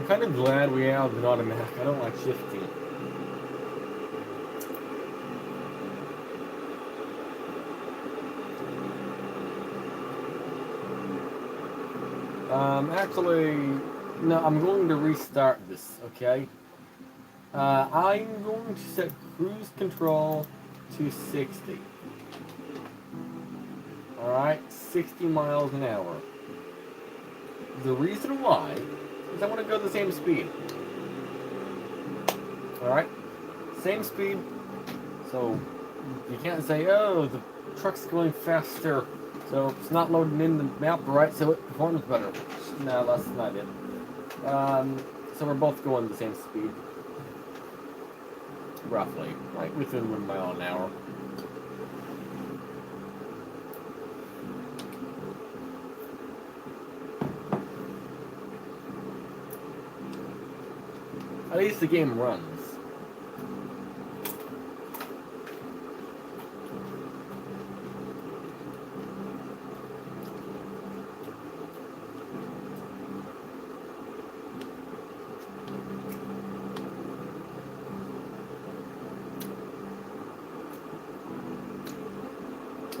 I'm kind of glad we have an automatic. I don't like shifting. Actually, no, I'm going to restart this, okay? I'm going to set cruise control to 60. Alright, 60 miles an hour. The reason why is I want to go the same speed. Alright? Same speed. So, you can't say, oh, the truck's going faster, so it's not loading in the map right, so it performs better. No, that's not it. So we're both going the same speed. Roughly. Like within 1 mile an hour. At least the game runs.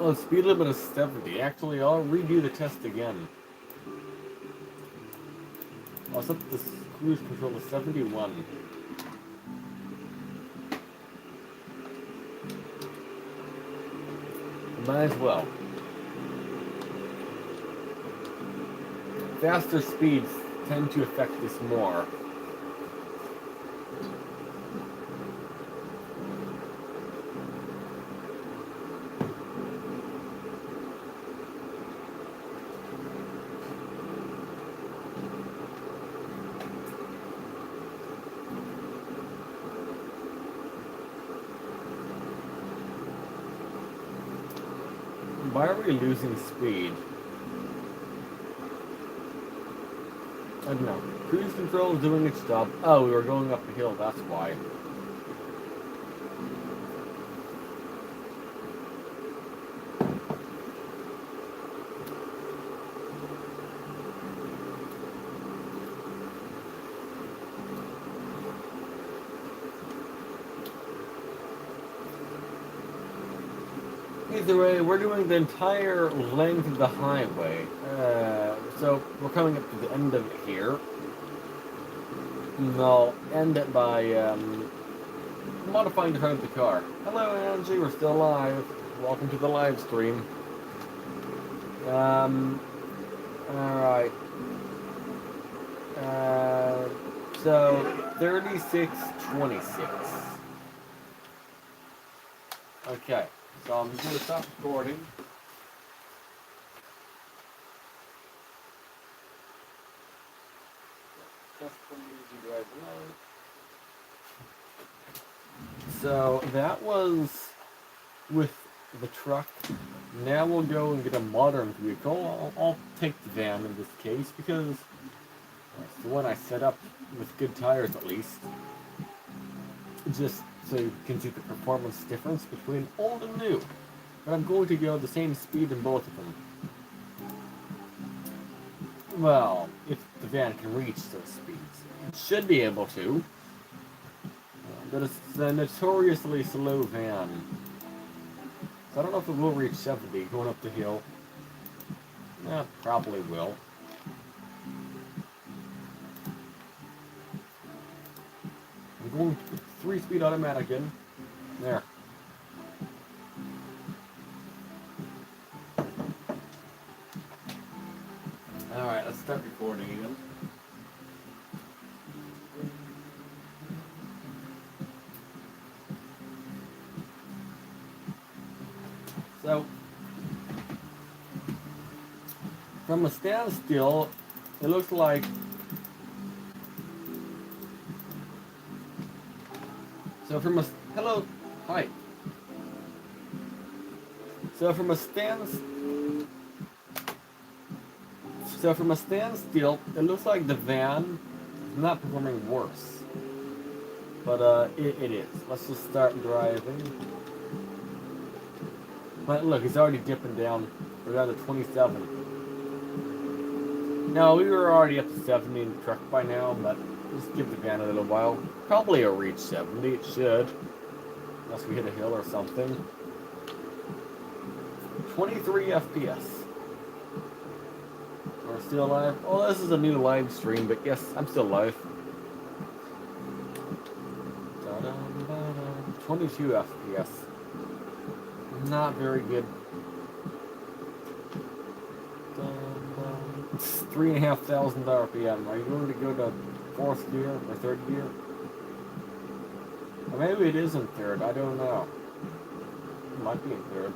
Oh, speed limit is 70. Actually, I'll redo the test again. I'll set the cruise control to 71. Might as well. Faster speeds tend to affect this more. Why are we losing speed? I don't know. Cruise control is doing its job. Oh, we were going up a hill, that's why. Either way, we're doing the entire length of the highway. So we're coming up to the end of it here. And I'll end it by modifying the front of the car. Hello, Angie. We're still live. Welcome to the live stream. Alright. So 36:26. Okay. So I'm just going to stop recording. So that was with the truck. Now we'll go and get a modern vehicle. I'll take the van in this case because it's the one I set up with good tires at least. Just so you can see the performance difference between old and new. But I'm going to go the same speed in both of them. Well, if the van can reach those speeds. It should be able to. But it's a notoriously slow van. So I don't know if it will reach 70 going up the hill. Yeah, probably will. I'm going to put 3-speed automatic in. There. Alright, let's start recording again. So, from a standstill, it looks like hello, hi. So from a standstill, it looks like the van is not performing worse, but it is. Let's just start driving. But look, it's already dipping down. We're down to 27. No, we were already up to 70 in the truck by now, but just give the van a little while. Probably it'll reach 70, it should. Unless we hit a hill or something. 23 FPS. We're still alive. Oh, this is a new live stream, but yes, I'm still alive. 22 FPS. Not very good. It's 3,500 RPM. Are you going to go to fourth gear or third gear? Or maybe it is in third. I don't know. It might be in third.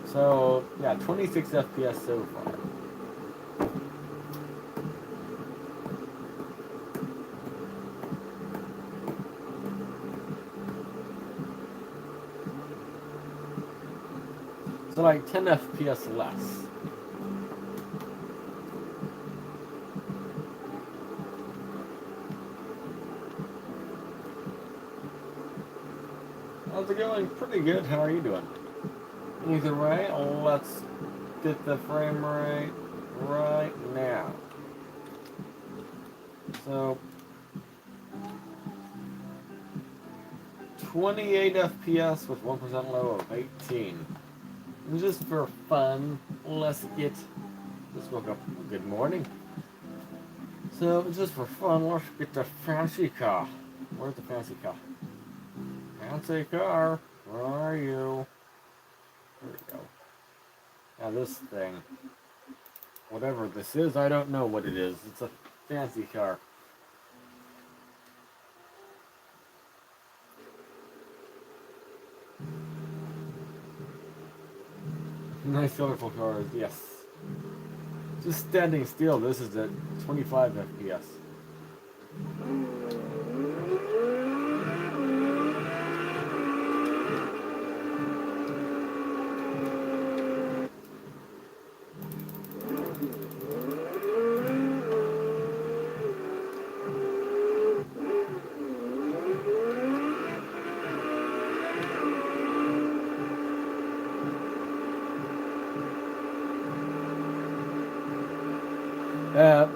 So, yeah, 26 FPS so far. So like 10 FPS less. How's it going? Pretty good. How are you doing? Either way, let's get the frame rate right now. So 28 FPS with 1% low of 18. And just for fun, let's get. Just woke up. Good morning. So just for fun, let's get the fancy car. Where's the fancy car? Fancy car, where are you? There we go. Now this thing, whatever this is, I don't know what it is. It's a fancy car. Nice colorful cars, yes. Just standing still, this is at 25 FPS.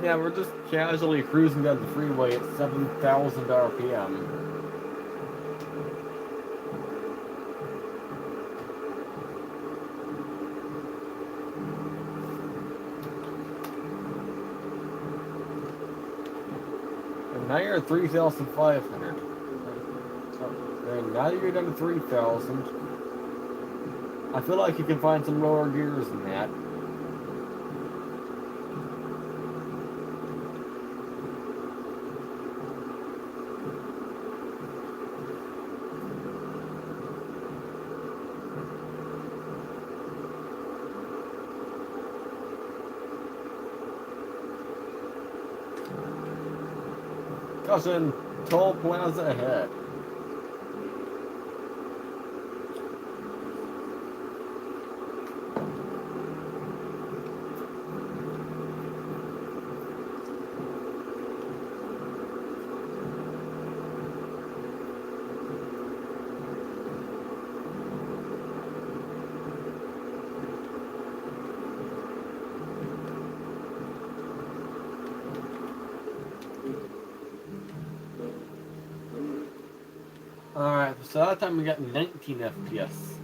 Yeah, we're just casually cruising down the freeway at 7,000 RPM. And now you're at 3,500. And now that you're down to 3,000, I feel like you can find some lower gears than that. Caution, toll plaza ahead. Alright, so that time we got 19 FPS.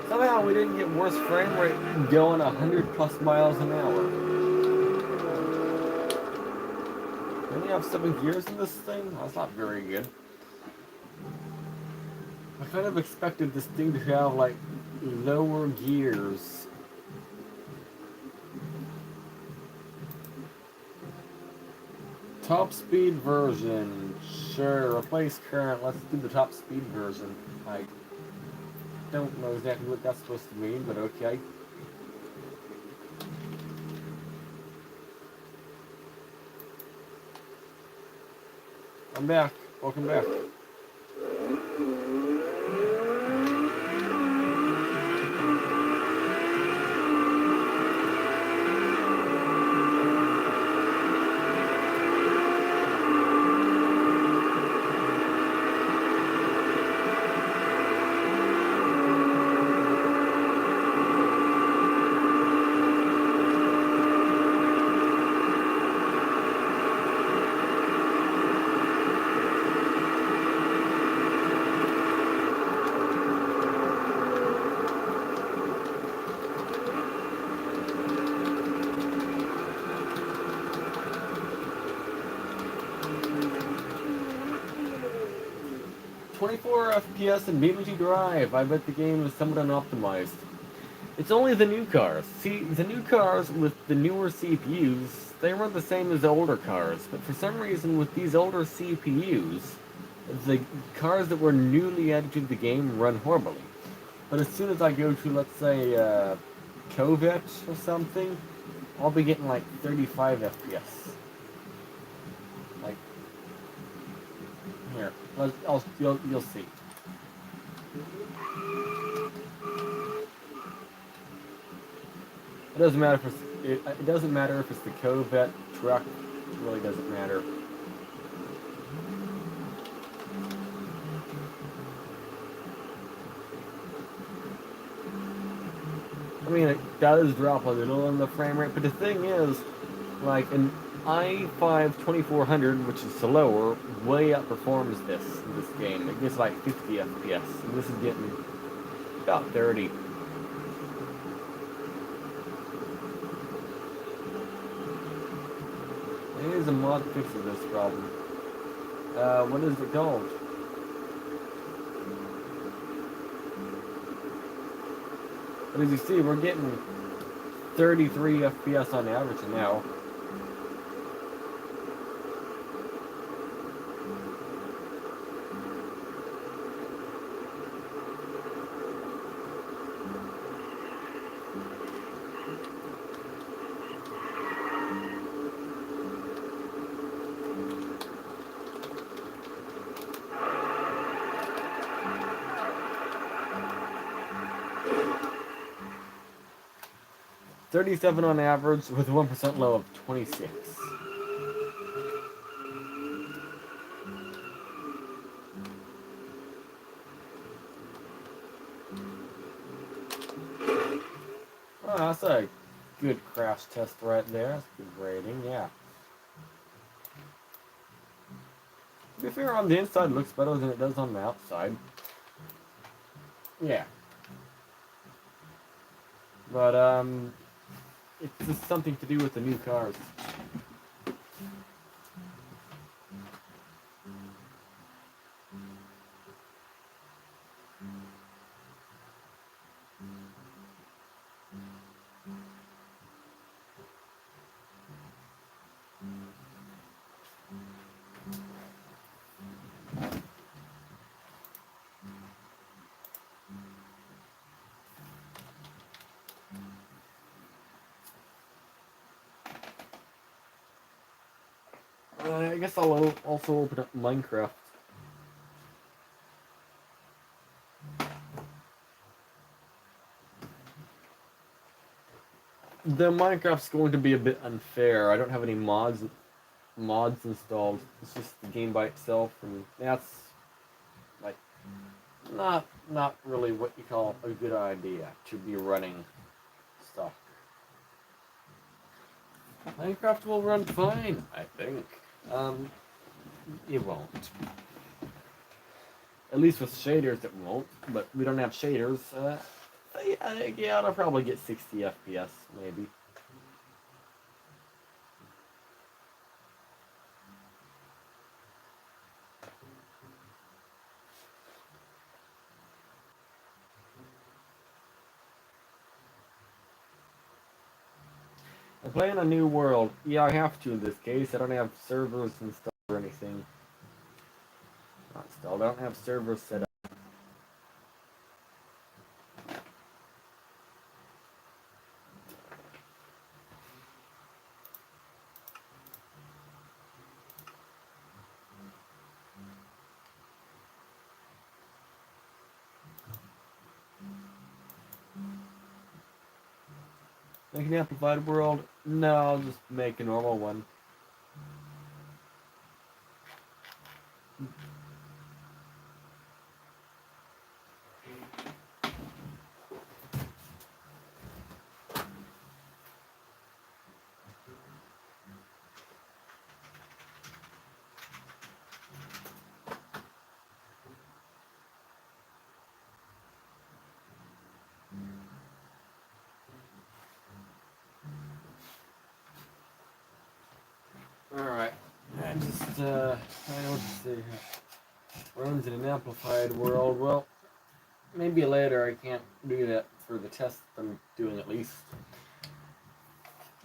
Somehow we didn't get worse frame rate going 100 plus miles an hour. We only have 7 gears in this thing? That's not very good. I kind of expected this thing to have like lower gears. Top speed version. Sure, replace current. Let's do the top speed version. I don't know exactly what that's supposed to mean, but okay. I'm back. Welcome back. FPS and BeamNG Drive. I bet the game is somewhat unoptimized. It's only the new cars. See, the new cars with the newer CPUs, they run the same as the older cars, but for some reason with these older CPUs, the cars that were newly added to the game run horribly. But as soon as I go to, let's say, Covet or something, I'll be getting like 35 FPS. Like, here, you'll see. It doesn't matter if it doesn't matter if it's the Covet truck. It really doesn't matter. I mean, it does drop a little in the frame rate, but the thing is, like an i5 2400, which is slower, way outperforms this in this game. It gets like 50 FPS, and this is getting about 30. There is a mod fixing this problem. What is it called? But as you see, we're getting 33 FPS on average now. $37 on average with 1% low of 26. Oh, that's a good crash test right there. That's a good rating, yeah. To be fair, on the inside it looks better than it does on the outside. Yeah. But, it's just something to do with the new cars. I guess I'll also open up Minecraft. The Minecraft's going to be a bit unfair. I don't have any mods installed. It's just the game by itself, and that's like not really what you call a good idea to be running stuff. Minecraft will run fine, I think. It won't. At least with shaders it won't, but we don't have shaders. Yeah, it'll probably get 60 FPS, maybe. I'm playing a new world. Yeah, I have to in this case. I don't have servers installed or anything. Not installed. I don't have servers set up. Make an amplified world? No, I'll just make a normal one. Alright. I just, I know what to say. Runs in an amplified world. Well, maybe later. I can't do that for the test I'm doing at least.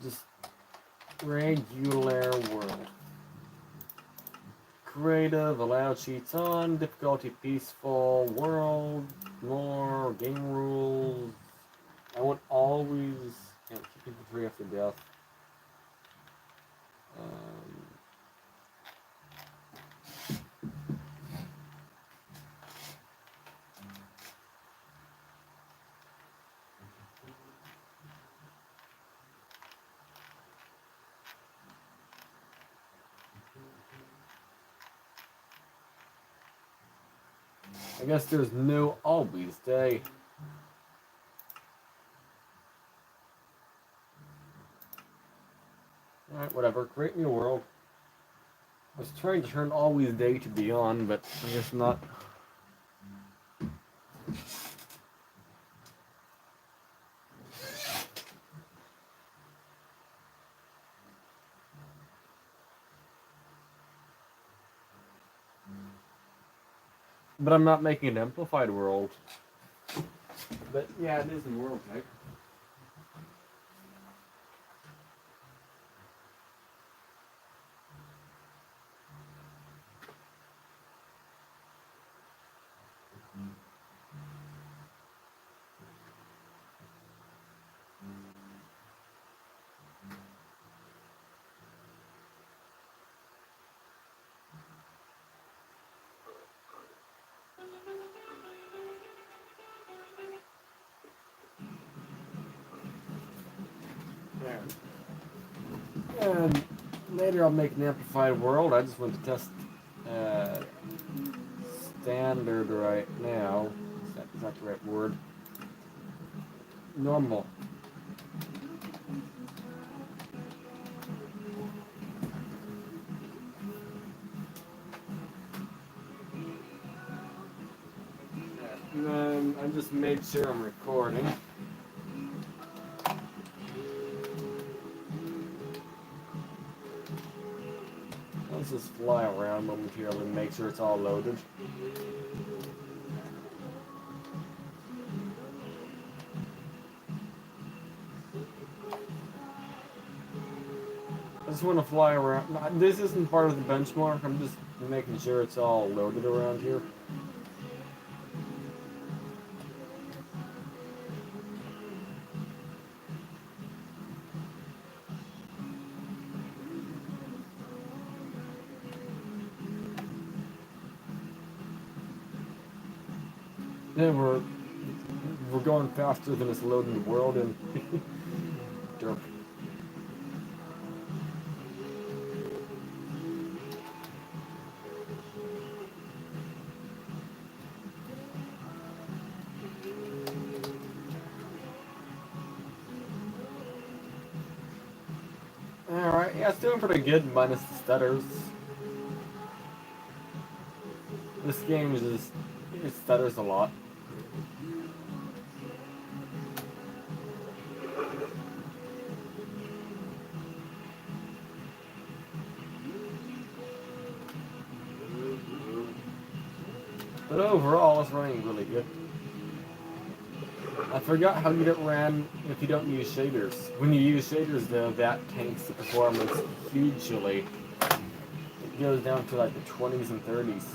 Just regular world. Creative, allow cheats on, difficulty peaceful, world, more, game rules. I would always keep people free after death. I guess there's no always day. Alright, whatever. Create me a world. I was trying to turn always day to be on, but I guess not. But I'm not making an amplified world. But yeah, it is in world type. There. And later I'll make an amplified world. I just want to test standard right now. Is that the right word? Normal. And then I just made sure I'm recording. Let's just fly around momentarily and make sure it's all loaded. I just want to fly around. No, this isn't part of the benchmark. I'm just making sure it's all loaded around here. Yeah, we're going faster than it's loading the world in. Derp. Alright, yeah, it's doing pretty good minus the stutters. This game is just, it stutters a lot. But overall, it's running really good. I forgot how good it ran if you don't use shaders. When you use shaders, though, that tanks the performance hugely. It goes down to like the 20s and 30s.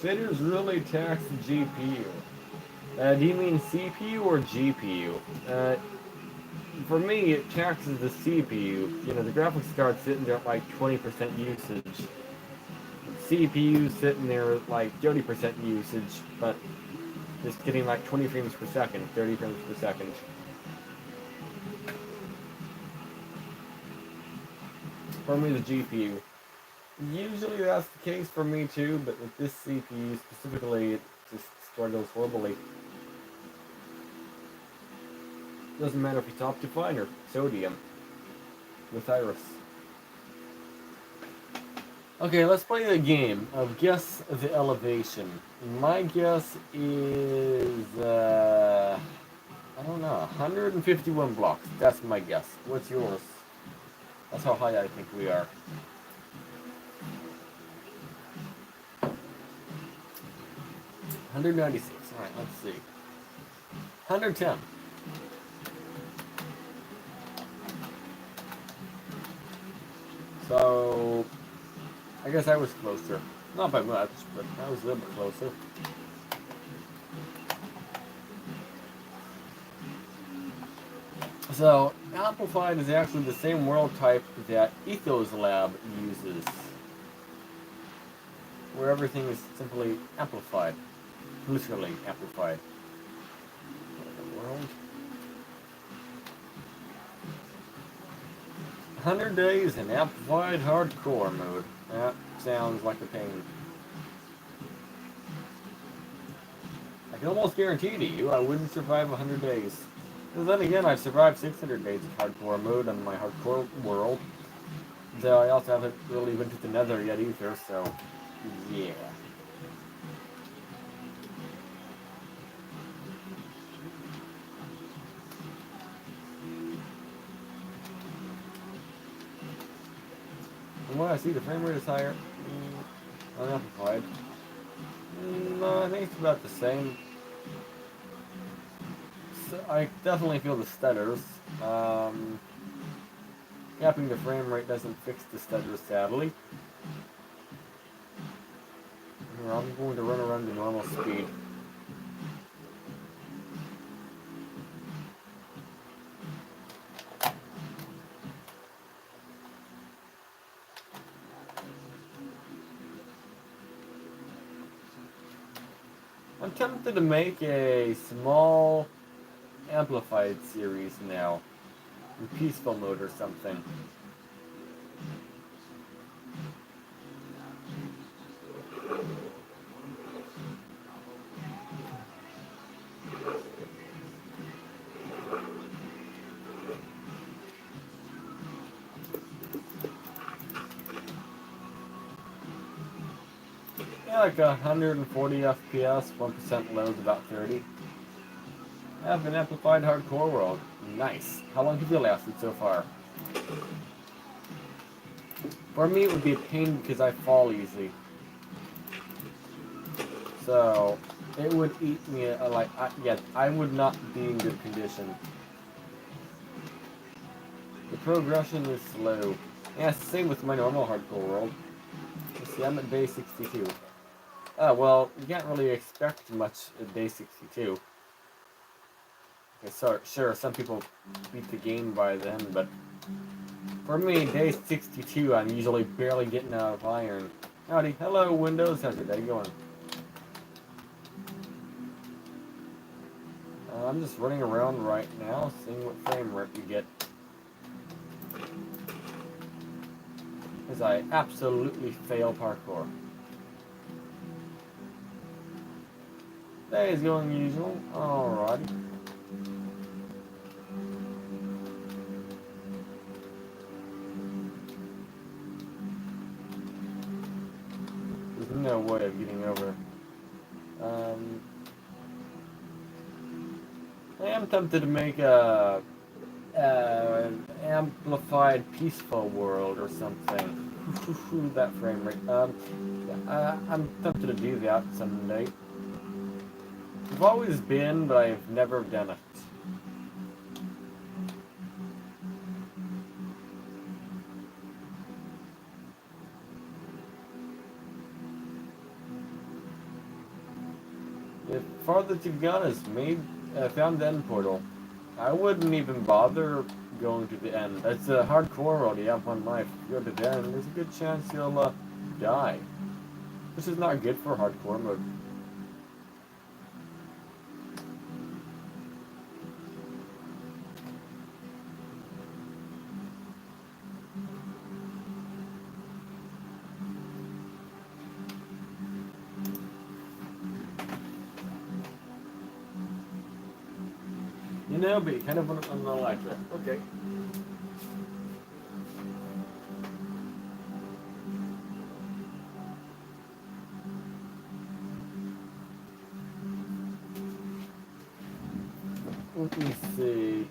Shaders really tax the GPU. Do you mean CPU or GPU? For me, it taxes the CPU. You know, the graphics card sitting there at like 20% usage. CPU sitting there at like 30% usage, but just getting like 20 frames per second, 30 frames per second. For me, the GPU. Usually that's the case for me too, but with this CPU specifically, it just struggles horribly. Doesn't matter if it's Optifine or Sodium with Iris. Okay, let's play the game of Guess the Elevation. My guess is, I don't know, 151 blocks. That's my guess. What's yours? That's how high I think we are. $196. Alright, let's see. 110. So, I guess I was closer. Not by much, but I was a little bit closer. So, Amplified is actually the same world type that Ethos Lab uses, where everything is simply amplified, literally amplified. World. 100 days in amplified hardcore mode. That sounds like a pain. I can almost guarantee to you I wouldn't survive 100 days. But then again, I've survived 600 days of hardcore mode on my hardcore world. Though I also haven't really been to the nether yet either, so yeah. From what I see, the frame rate is higher. Unamplified. No, I think it's about the same. So I definitely feel the stutters. Capping the frame rate doesn't fix the stutters, sadly. Here, I'm going to run around to normal speed. I'm tempted to make a small amplified series now, in peaceful mode or something. Yeah, like 140 FPS, 1% low is about 30. I have an amplified hardcore world. Nice. How long have you lasted so far? For me, it would be a pain because I fall easy. So, it would eat me, I would not be in good condition. The progression is slow. Yeah, it's the same with my normal hardcore world. You see, I'm at day 62. Oh, well, you can't really expect much at day 62. Okay, so, sure, some people beat the game by then, but for me, day 62, I'm usually barely getting out of iron. Howdy, hello Windows, how's your day going? I'm just running around right now, seeing what frame rate we get. As I absolutely fail parkour. Day is going usual. Alrighty. There's no way of getting over. I am tempted to make a amplified peaceful world or something. That frame rate. I'm tempted to do that someday. I've always been, but I've never done it. The farthest you've gone is found the end portal. I wouldn't even bother going to the end. It's a hardcore world. You have one life. If you go to the end, there's a good chance you'll die. This is not good for hardcore mode. You know, but you kind of want it on the electric. Okay. Let me see.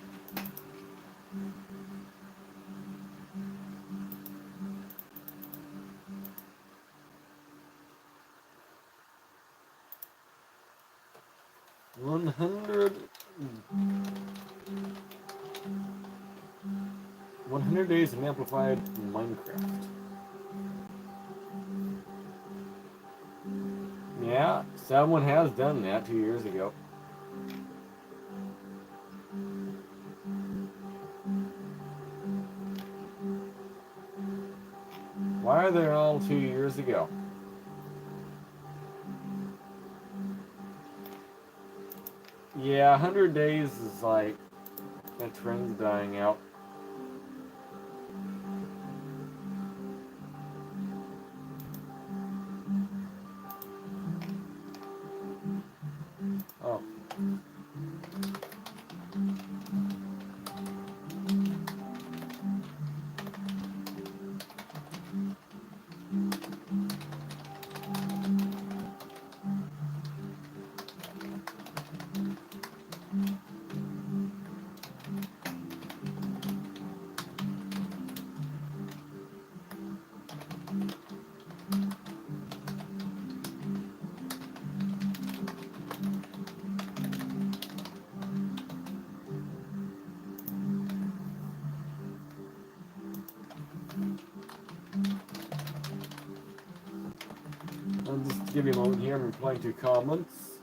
One hundred 100 days in amplified Minecraft. Yeah, someone has done that 2 years ago. Why are they all 2 years ago? Yeah, 100 days is like that trend's dying out. Oh. I'll just give you a moment here. I'm replying to comments.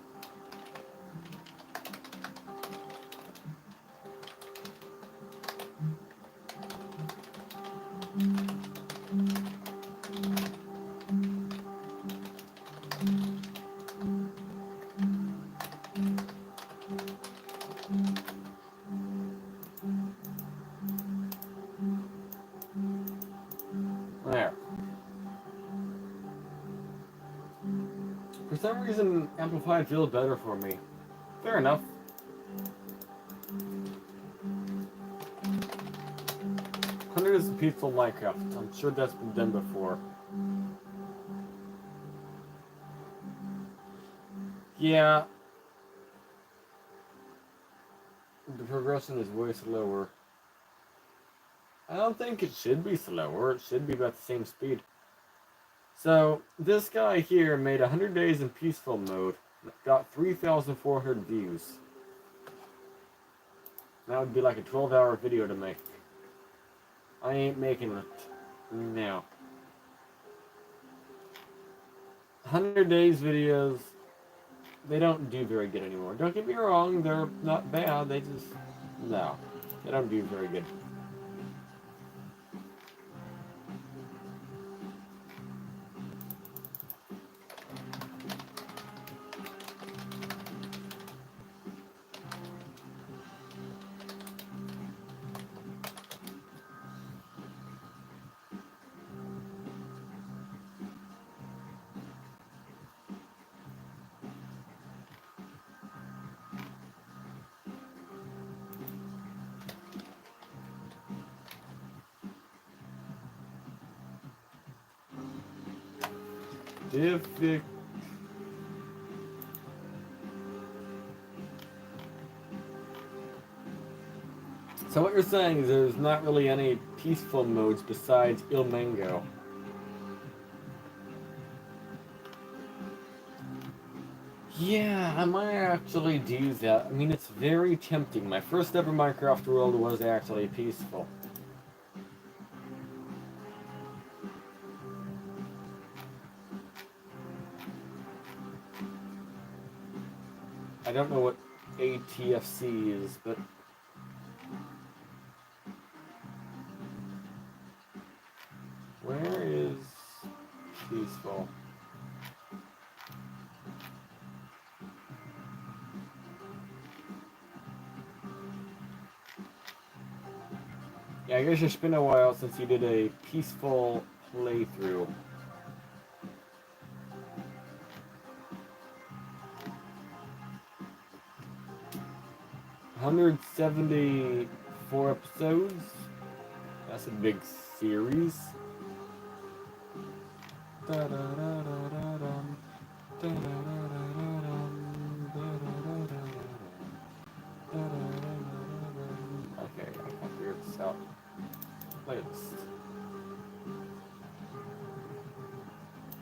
There. For some reason, Amplified feels better for me. Fair enough. Hundred is a peaceful Minecraft. I'm sure that's been done before. Yeah. The progression is way slower. I don't think it should be slower. It should be about the same speed. So, this guy here made 100 days in peaceful mode. Got 3,400 views. That would be like a 12-hour video to make. I ain't making it. No. 100 days videos, they don't do very good anymore. Don't get me wrong, they're not bad. They just, no. They don't do very good. scientific. So what you're saying is there's not really any peaceful modes besides Il Mango. Yeah, I might actually do that. I mean, it's very tempting. My first ever Minecraft world was actually peaceful. I don't know what ATFC is, but... Where is peaceful? Yeah, I guess it's been a while since you did a peaceful playthrough. $174 episodes? That's a big series. Okay, I can't figure this out. Playlist.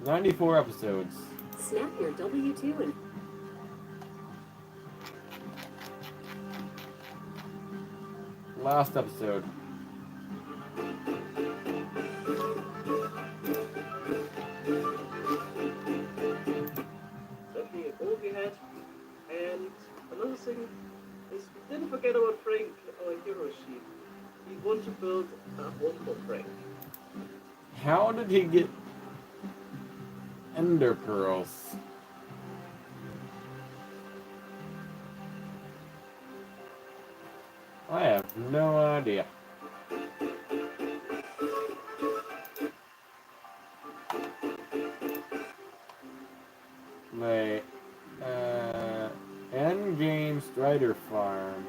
94 episodes. Snap your W2 and Last episode. Definitely a goal you had. And another thing is, didn't forget about Frank, our hero sheep. We want to build a home for Frank. How did he get ender pearls? I have no idea. Wait, Endgame Strider Farm.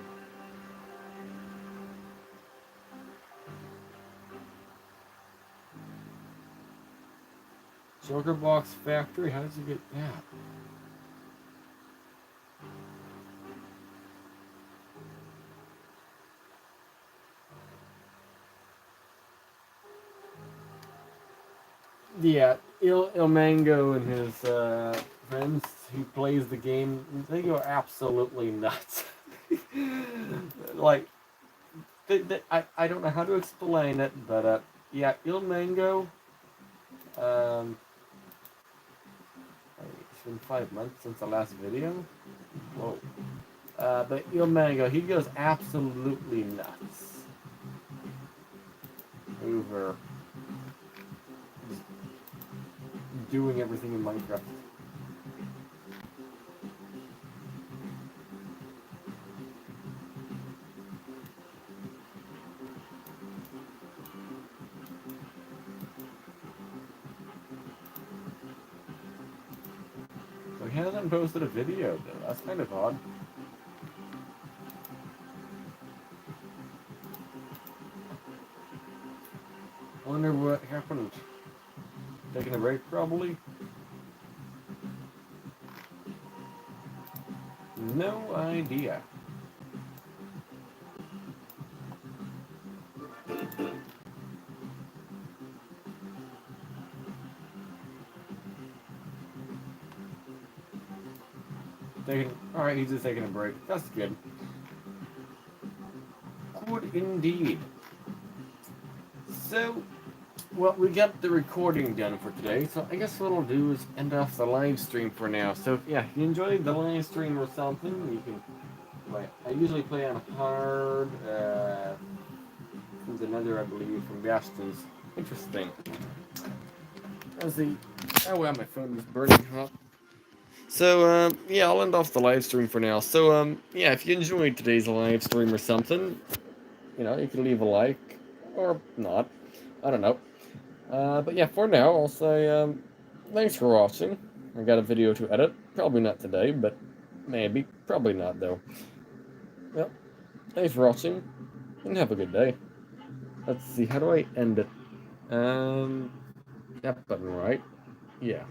Sugar Box Factory? How did you get that? Yeah, Il Mango and his friends who plays the game, they go absolutely nuts. Like, I don't know how to explain it, but yeah, Il Mango. It's been 5 months since the last video. Whoa. But Il Mango, he goes absolutely nuts over doing everything in Minecraft. So he hasn't posted a video though. That's kind of odd. I wonder what happened. Taking a break, probably? No idea. Alright, he's just taking a break. That's good. Good indeed. So, well, we got the recording done for today, so I guess what I'll do is end off the live stream for now. So, yeah, if you enjoyed the live stream or something, you can play. I usually play on hard. There's another, I believe, from Bastions. Interesting. Let's see. Oh, wow, my phone is burning hot. So, yeah, I'll end off the live stream for now. So, yeah, if you enjoyed today's live stream or something, you know, you can leave a like, or not. I don't know. But yeah, for now, I'll say, thanks for watching. I got a video to edit. Probably not today, but maybe. Probably not, though. Well, thanks for watching, and have a good day. Let's see, how do I end it? That button, right? Yeah.